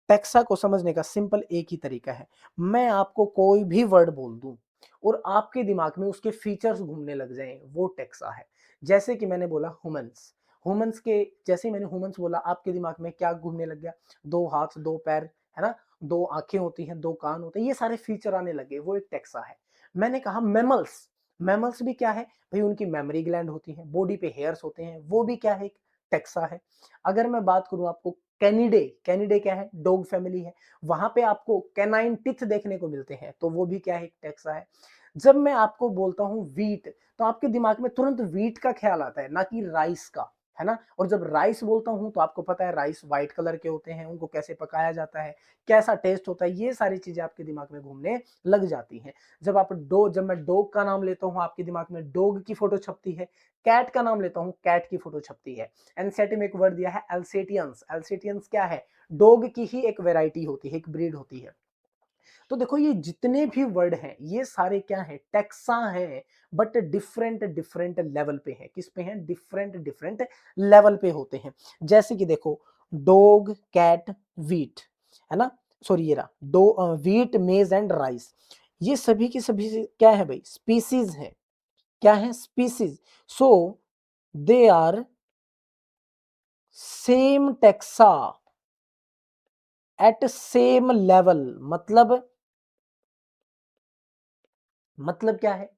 टेक्सा को समझने का सिंपल एक ही तरीका है, मैं आपको कोई भी वर्ड बोल दूं और आपके दिमाग में उसके फीचर्स घूमने लग जाएं, वो टेक्सा है। जैसे कि मैंने बोला ह्यूमंस, ह्यूमंस के जैसे ही मैंने ह्यूमंस बोला, आपके दिमाग में क्या घूमने लग गया? दो हाथ, दो पैर, है ना, दो आंखें होती हैं, दो कान होते हैं, ये सारे फीचर आने लगे, वो एक टेक्सा है। मैंने कहा मैमल्स, मैमल्स भी क्या है भाई? उनकी मेमोरी ग्लैंड होती है, बॉडी पे हेयर्स होते हैं, वो भी क्या है? एक टेक्सा है। अगर मैं बात करूं आपको कैनिडे, कैनिडे क्या है? डॉग फैमिली है, वहां पे आपको कैनाइन टिथ देखने को मिलते हैं, तो वो भी क्या है? एक टेक्सा है। जब मैं आपको बोलता हूं वीट, तो आपके दिमाग में तुरंत वीट का ख्याल आता है, ना कि राइस का, है ना। और जब राइस बोलता हूं तो आपको पता है राइस व्हाइट कलर के होते हैं, उनको कैसे पकाया जाता है, कैसा टेस्ट होता है, ये सारी चीजें आपके दिमाग में घूमने लग जाती हैं। जब मैं डॉग का नाम लेता हूं, आपके दिमाग में डॉग की फोटो छपती है। कैट का नाम लेता हूं, कैट की फोटो छपती है। एनसीईआरटी में एक वर्ड दिया है एल्सेटियंस, एल्सेटियंस क्या है? डॉग की ही एक वेराइटी होती है, एक ब्रीड होती है। तो देखो ये जितने भी वर्ड हैं ये सारे क्या हैं? टेक्सा हैं, बट डिफरेंट डिफरेंट लेवल पे हैं। किस पे हैं? डिफरेंट डिफरेंट लेवल पे होते हैं। जैसे कि देखो डॉग, कैट, वीट, है ना, सॉरी ये रहा दो, वीट, मेज एंड राइस, ये सभी की सभी क्या है भाई? स्पीसीज है। क्या है? Species. So they are same taxa at same level. मतलब क्या है?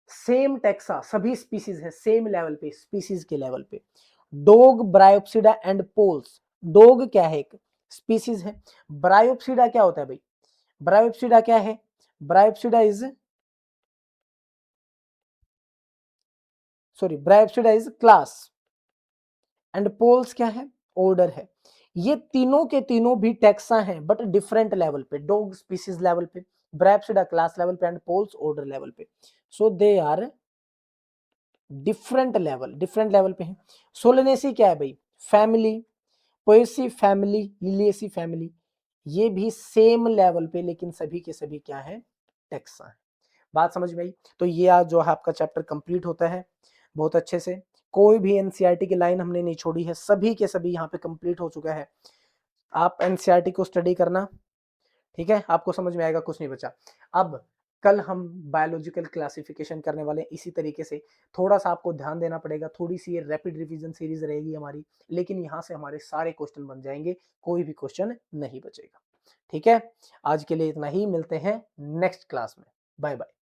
सेम टेक्सा, सभी स्पीसीज है सेम लेवल पे, स्पीसीज के लेवल पे। Dog, bryopsida and poales. Dog क्या है? एक स्पीसीज है। ब्रायोप्सिडा क्या होता है भाई? ब्रायोप्सिडा क्या है? Bryopsida is, sorry, bryopsida is class and poales क्या है? ऑर्डर है। ये तीनों के तीनों भी टेक्सा हैं, बट डिफरेंट लेवल पे। डॉग स्पीसीज लेवल पे, ब्रायोप्सिडा क्लास लेवल पे एंड पोल्स ऑर्डर लेवल पे। सो दे आर डिफरेंट लेवल पे है। सोलेनेसी क्या है भाई? Family, Poaceae family, Liliaceae family, ये भी सेम लेवल पे, लेकिन सभी के सभी क्या है? टेक्सा है। बात समझ में आई? तो ये आज जो है आपका चैप्टर कंप्लीट होता है बहुत अच्छे से। कोई भी एनसीईआरटी की लाइन हमने नहीं छोड़ी है, सभी के सभी यहाँ पे कंप्लीट हो चुका है। आप एनसीईआरटी को स्टडी करना, ठीक है, आपको समझ में आएगा, कुछ नहीं बचा। अब कल हम बायोलॉजिकल क्लासिफिकेशन करने वाले हैं इसी तरीके से। थोड़ा सा आपको ध्यान देना पड़ेगा, थोड़ी सी ये रैपिड रिवीजन सीरीज रहेगी हमारी, लेकिन यहाँ से हमारे सारे क्वेश्चन बन जाएंगे, कोई भी क्वेश्चन नहीं बचेगा। ठीक है, आज के लिए इतना ही, मिलते हैं नेक्स्ट क्लास में। Bye bye.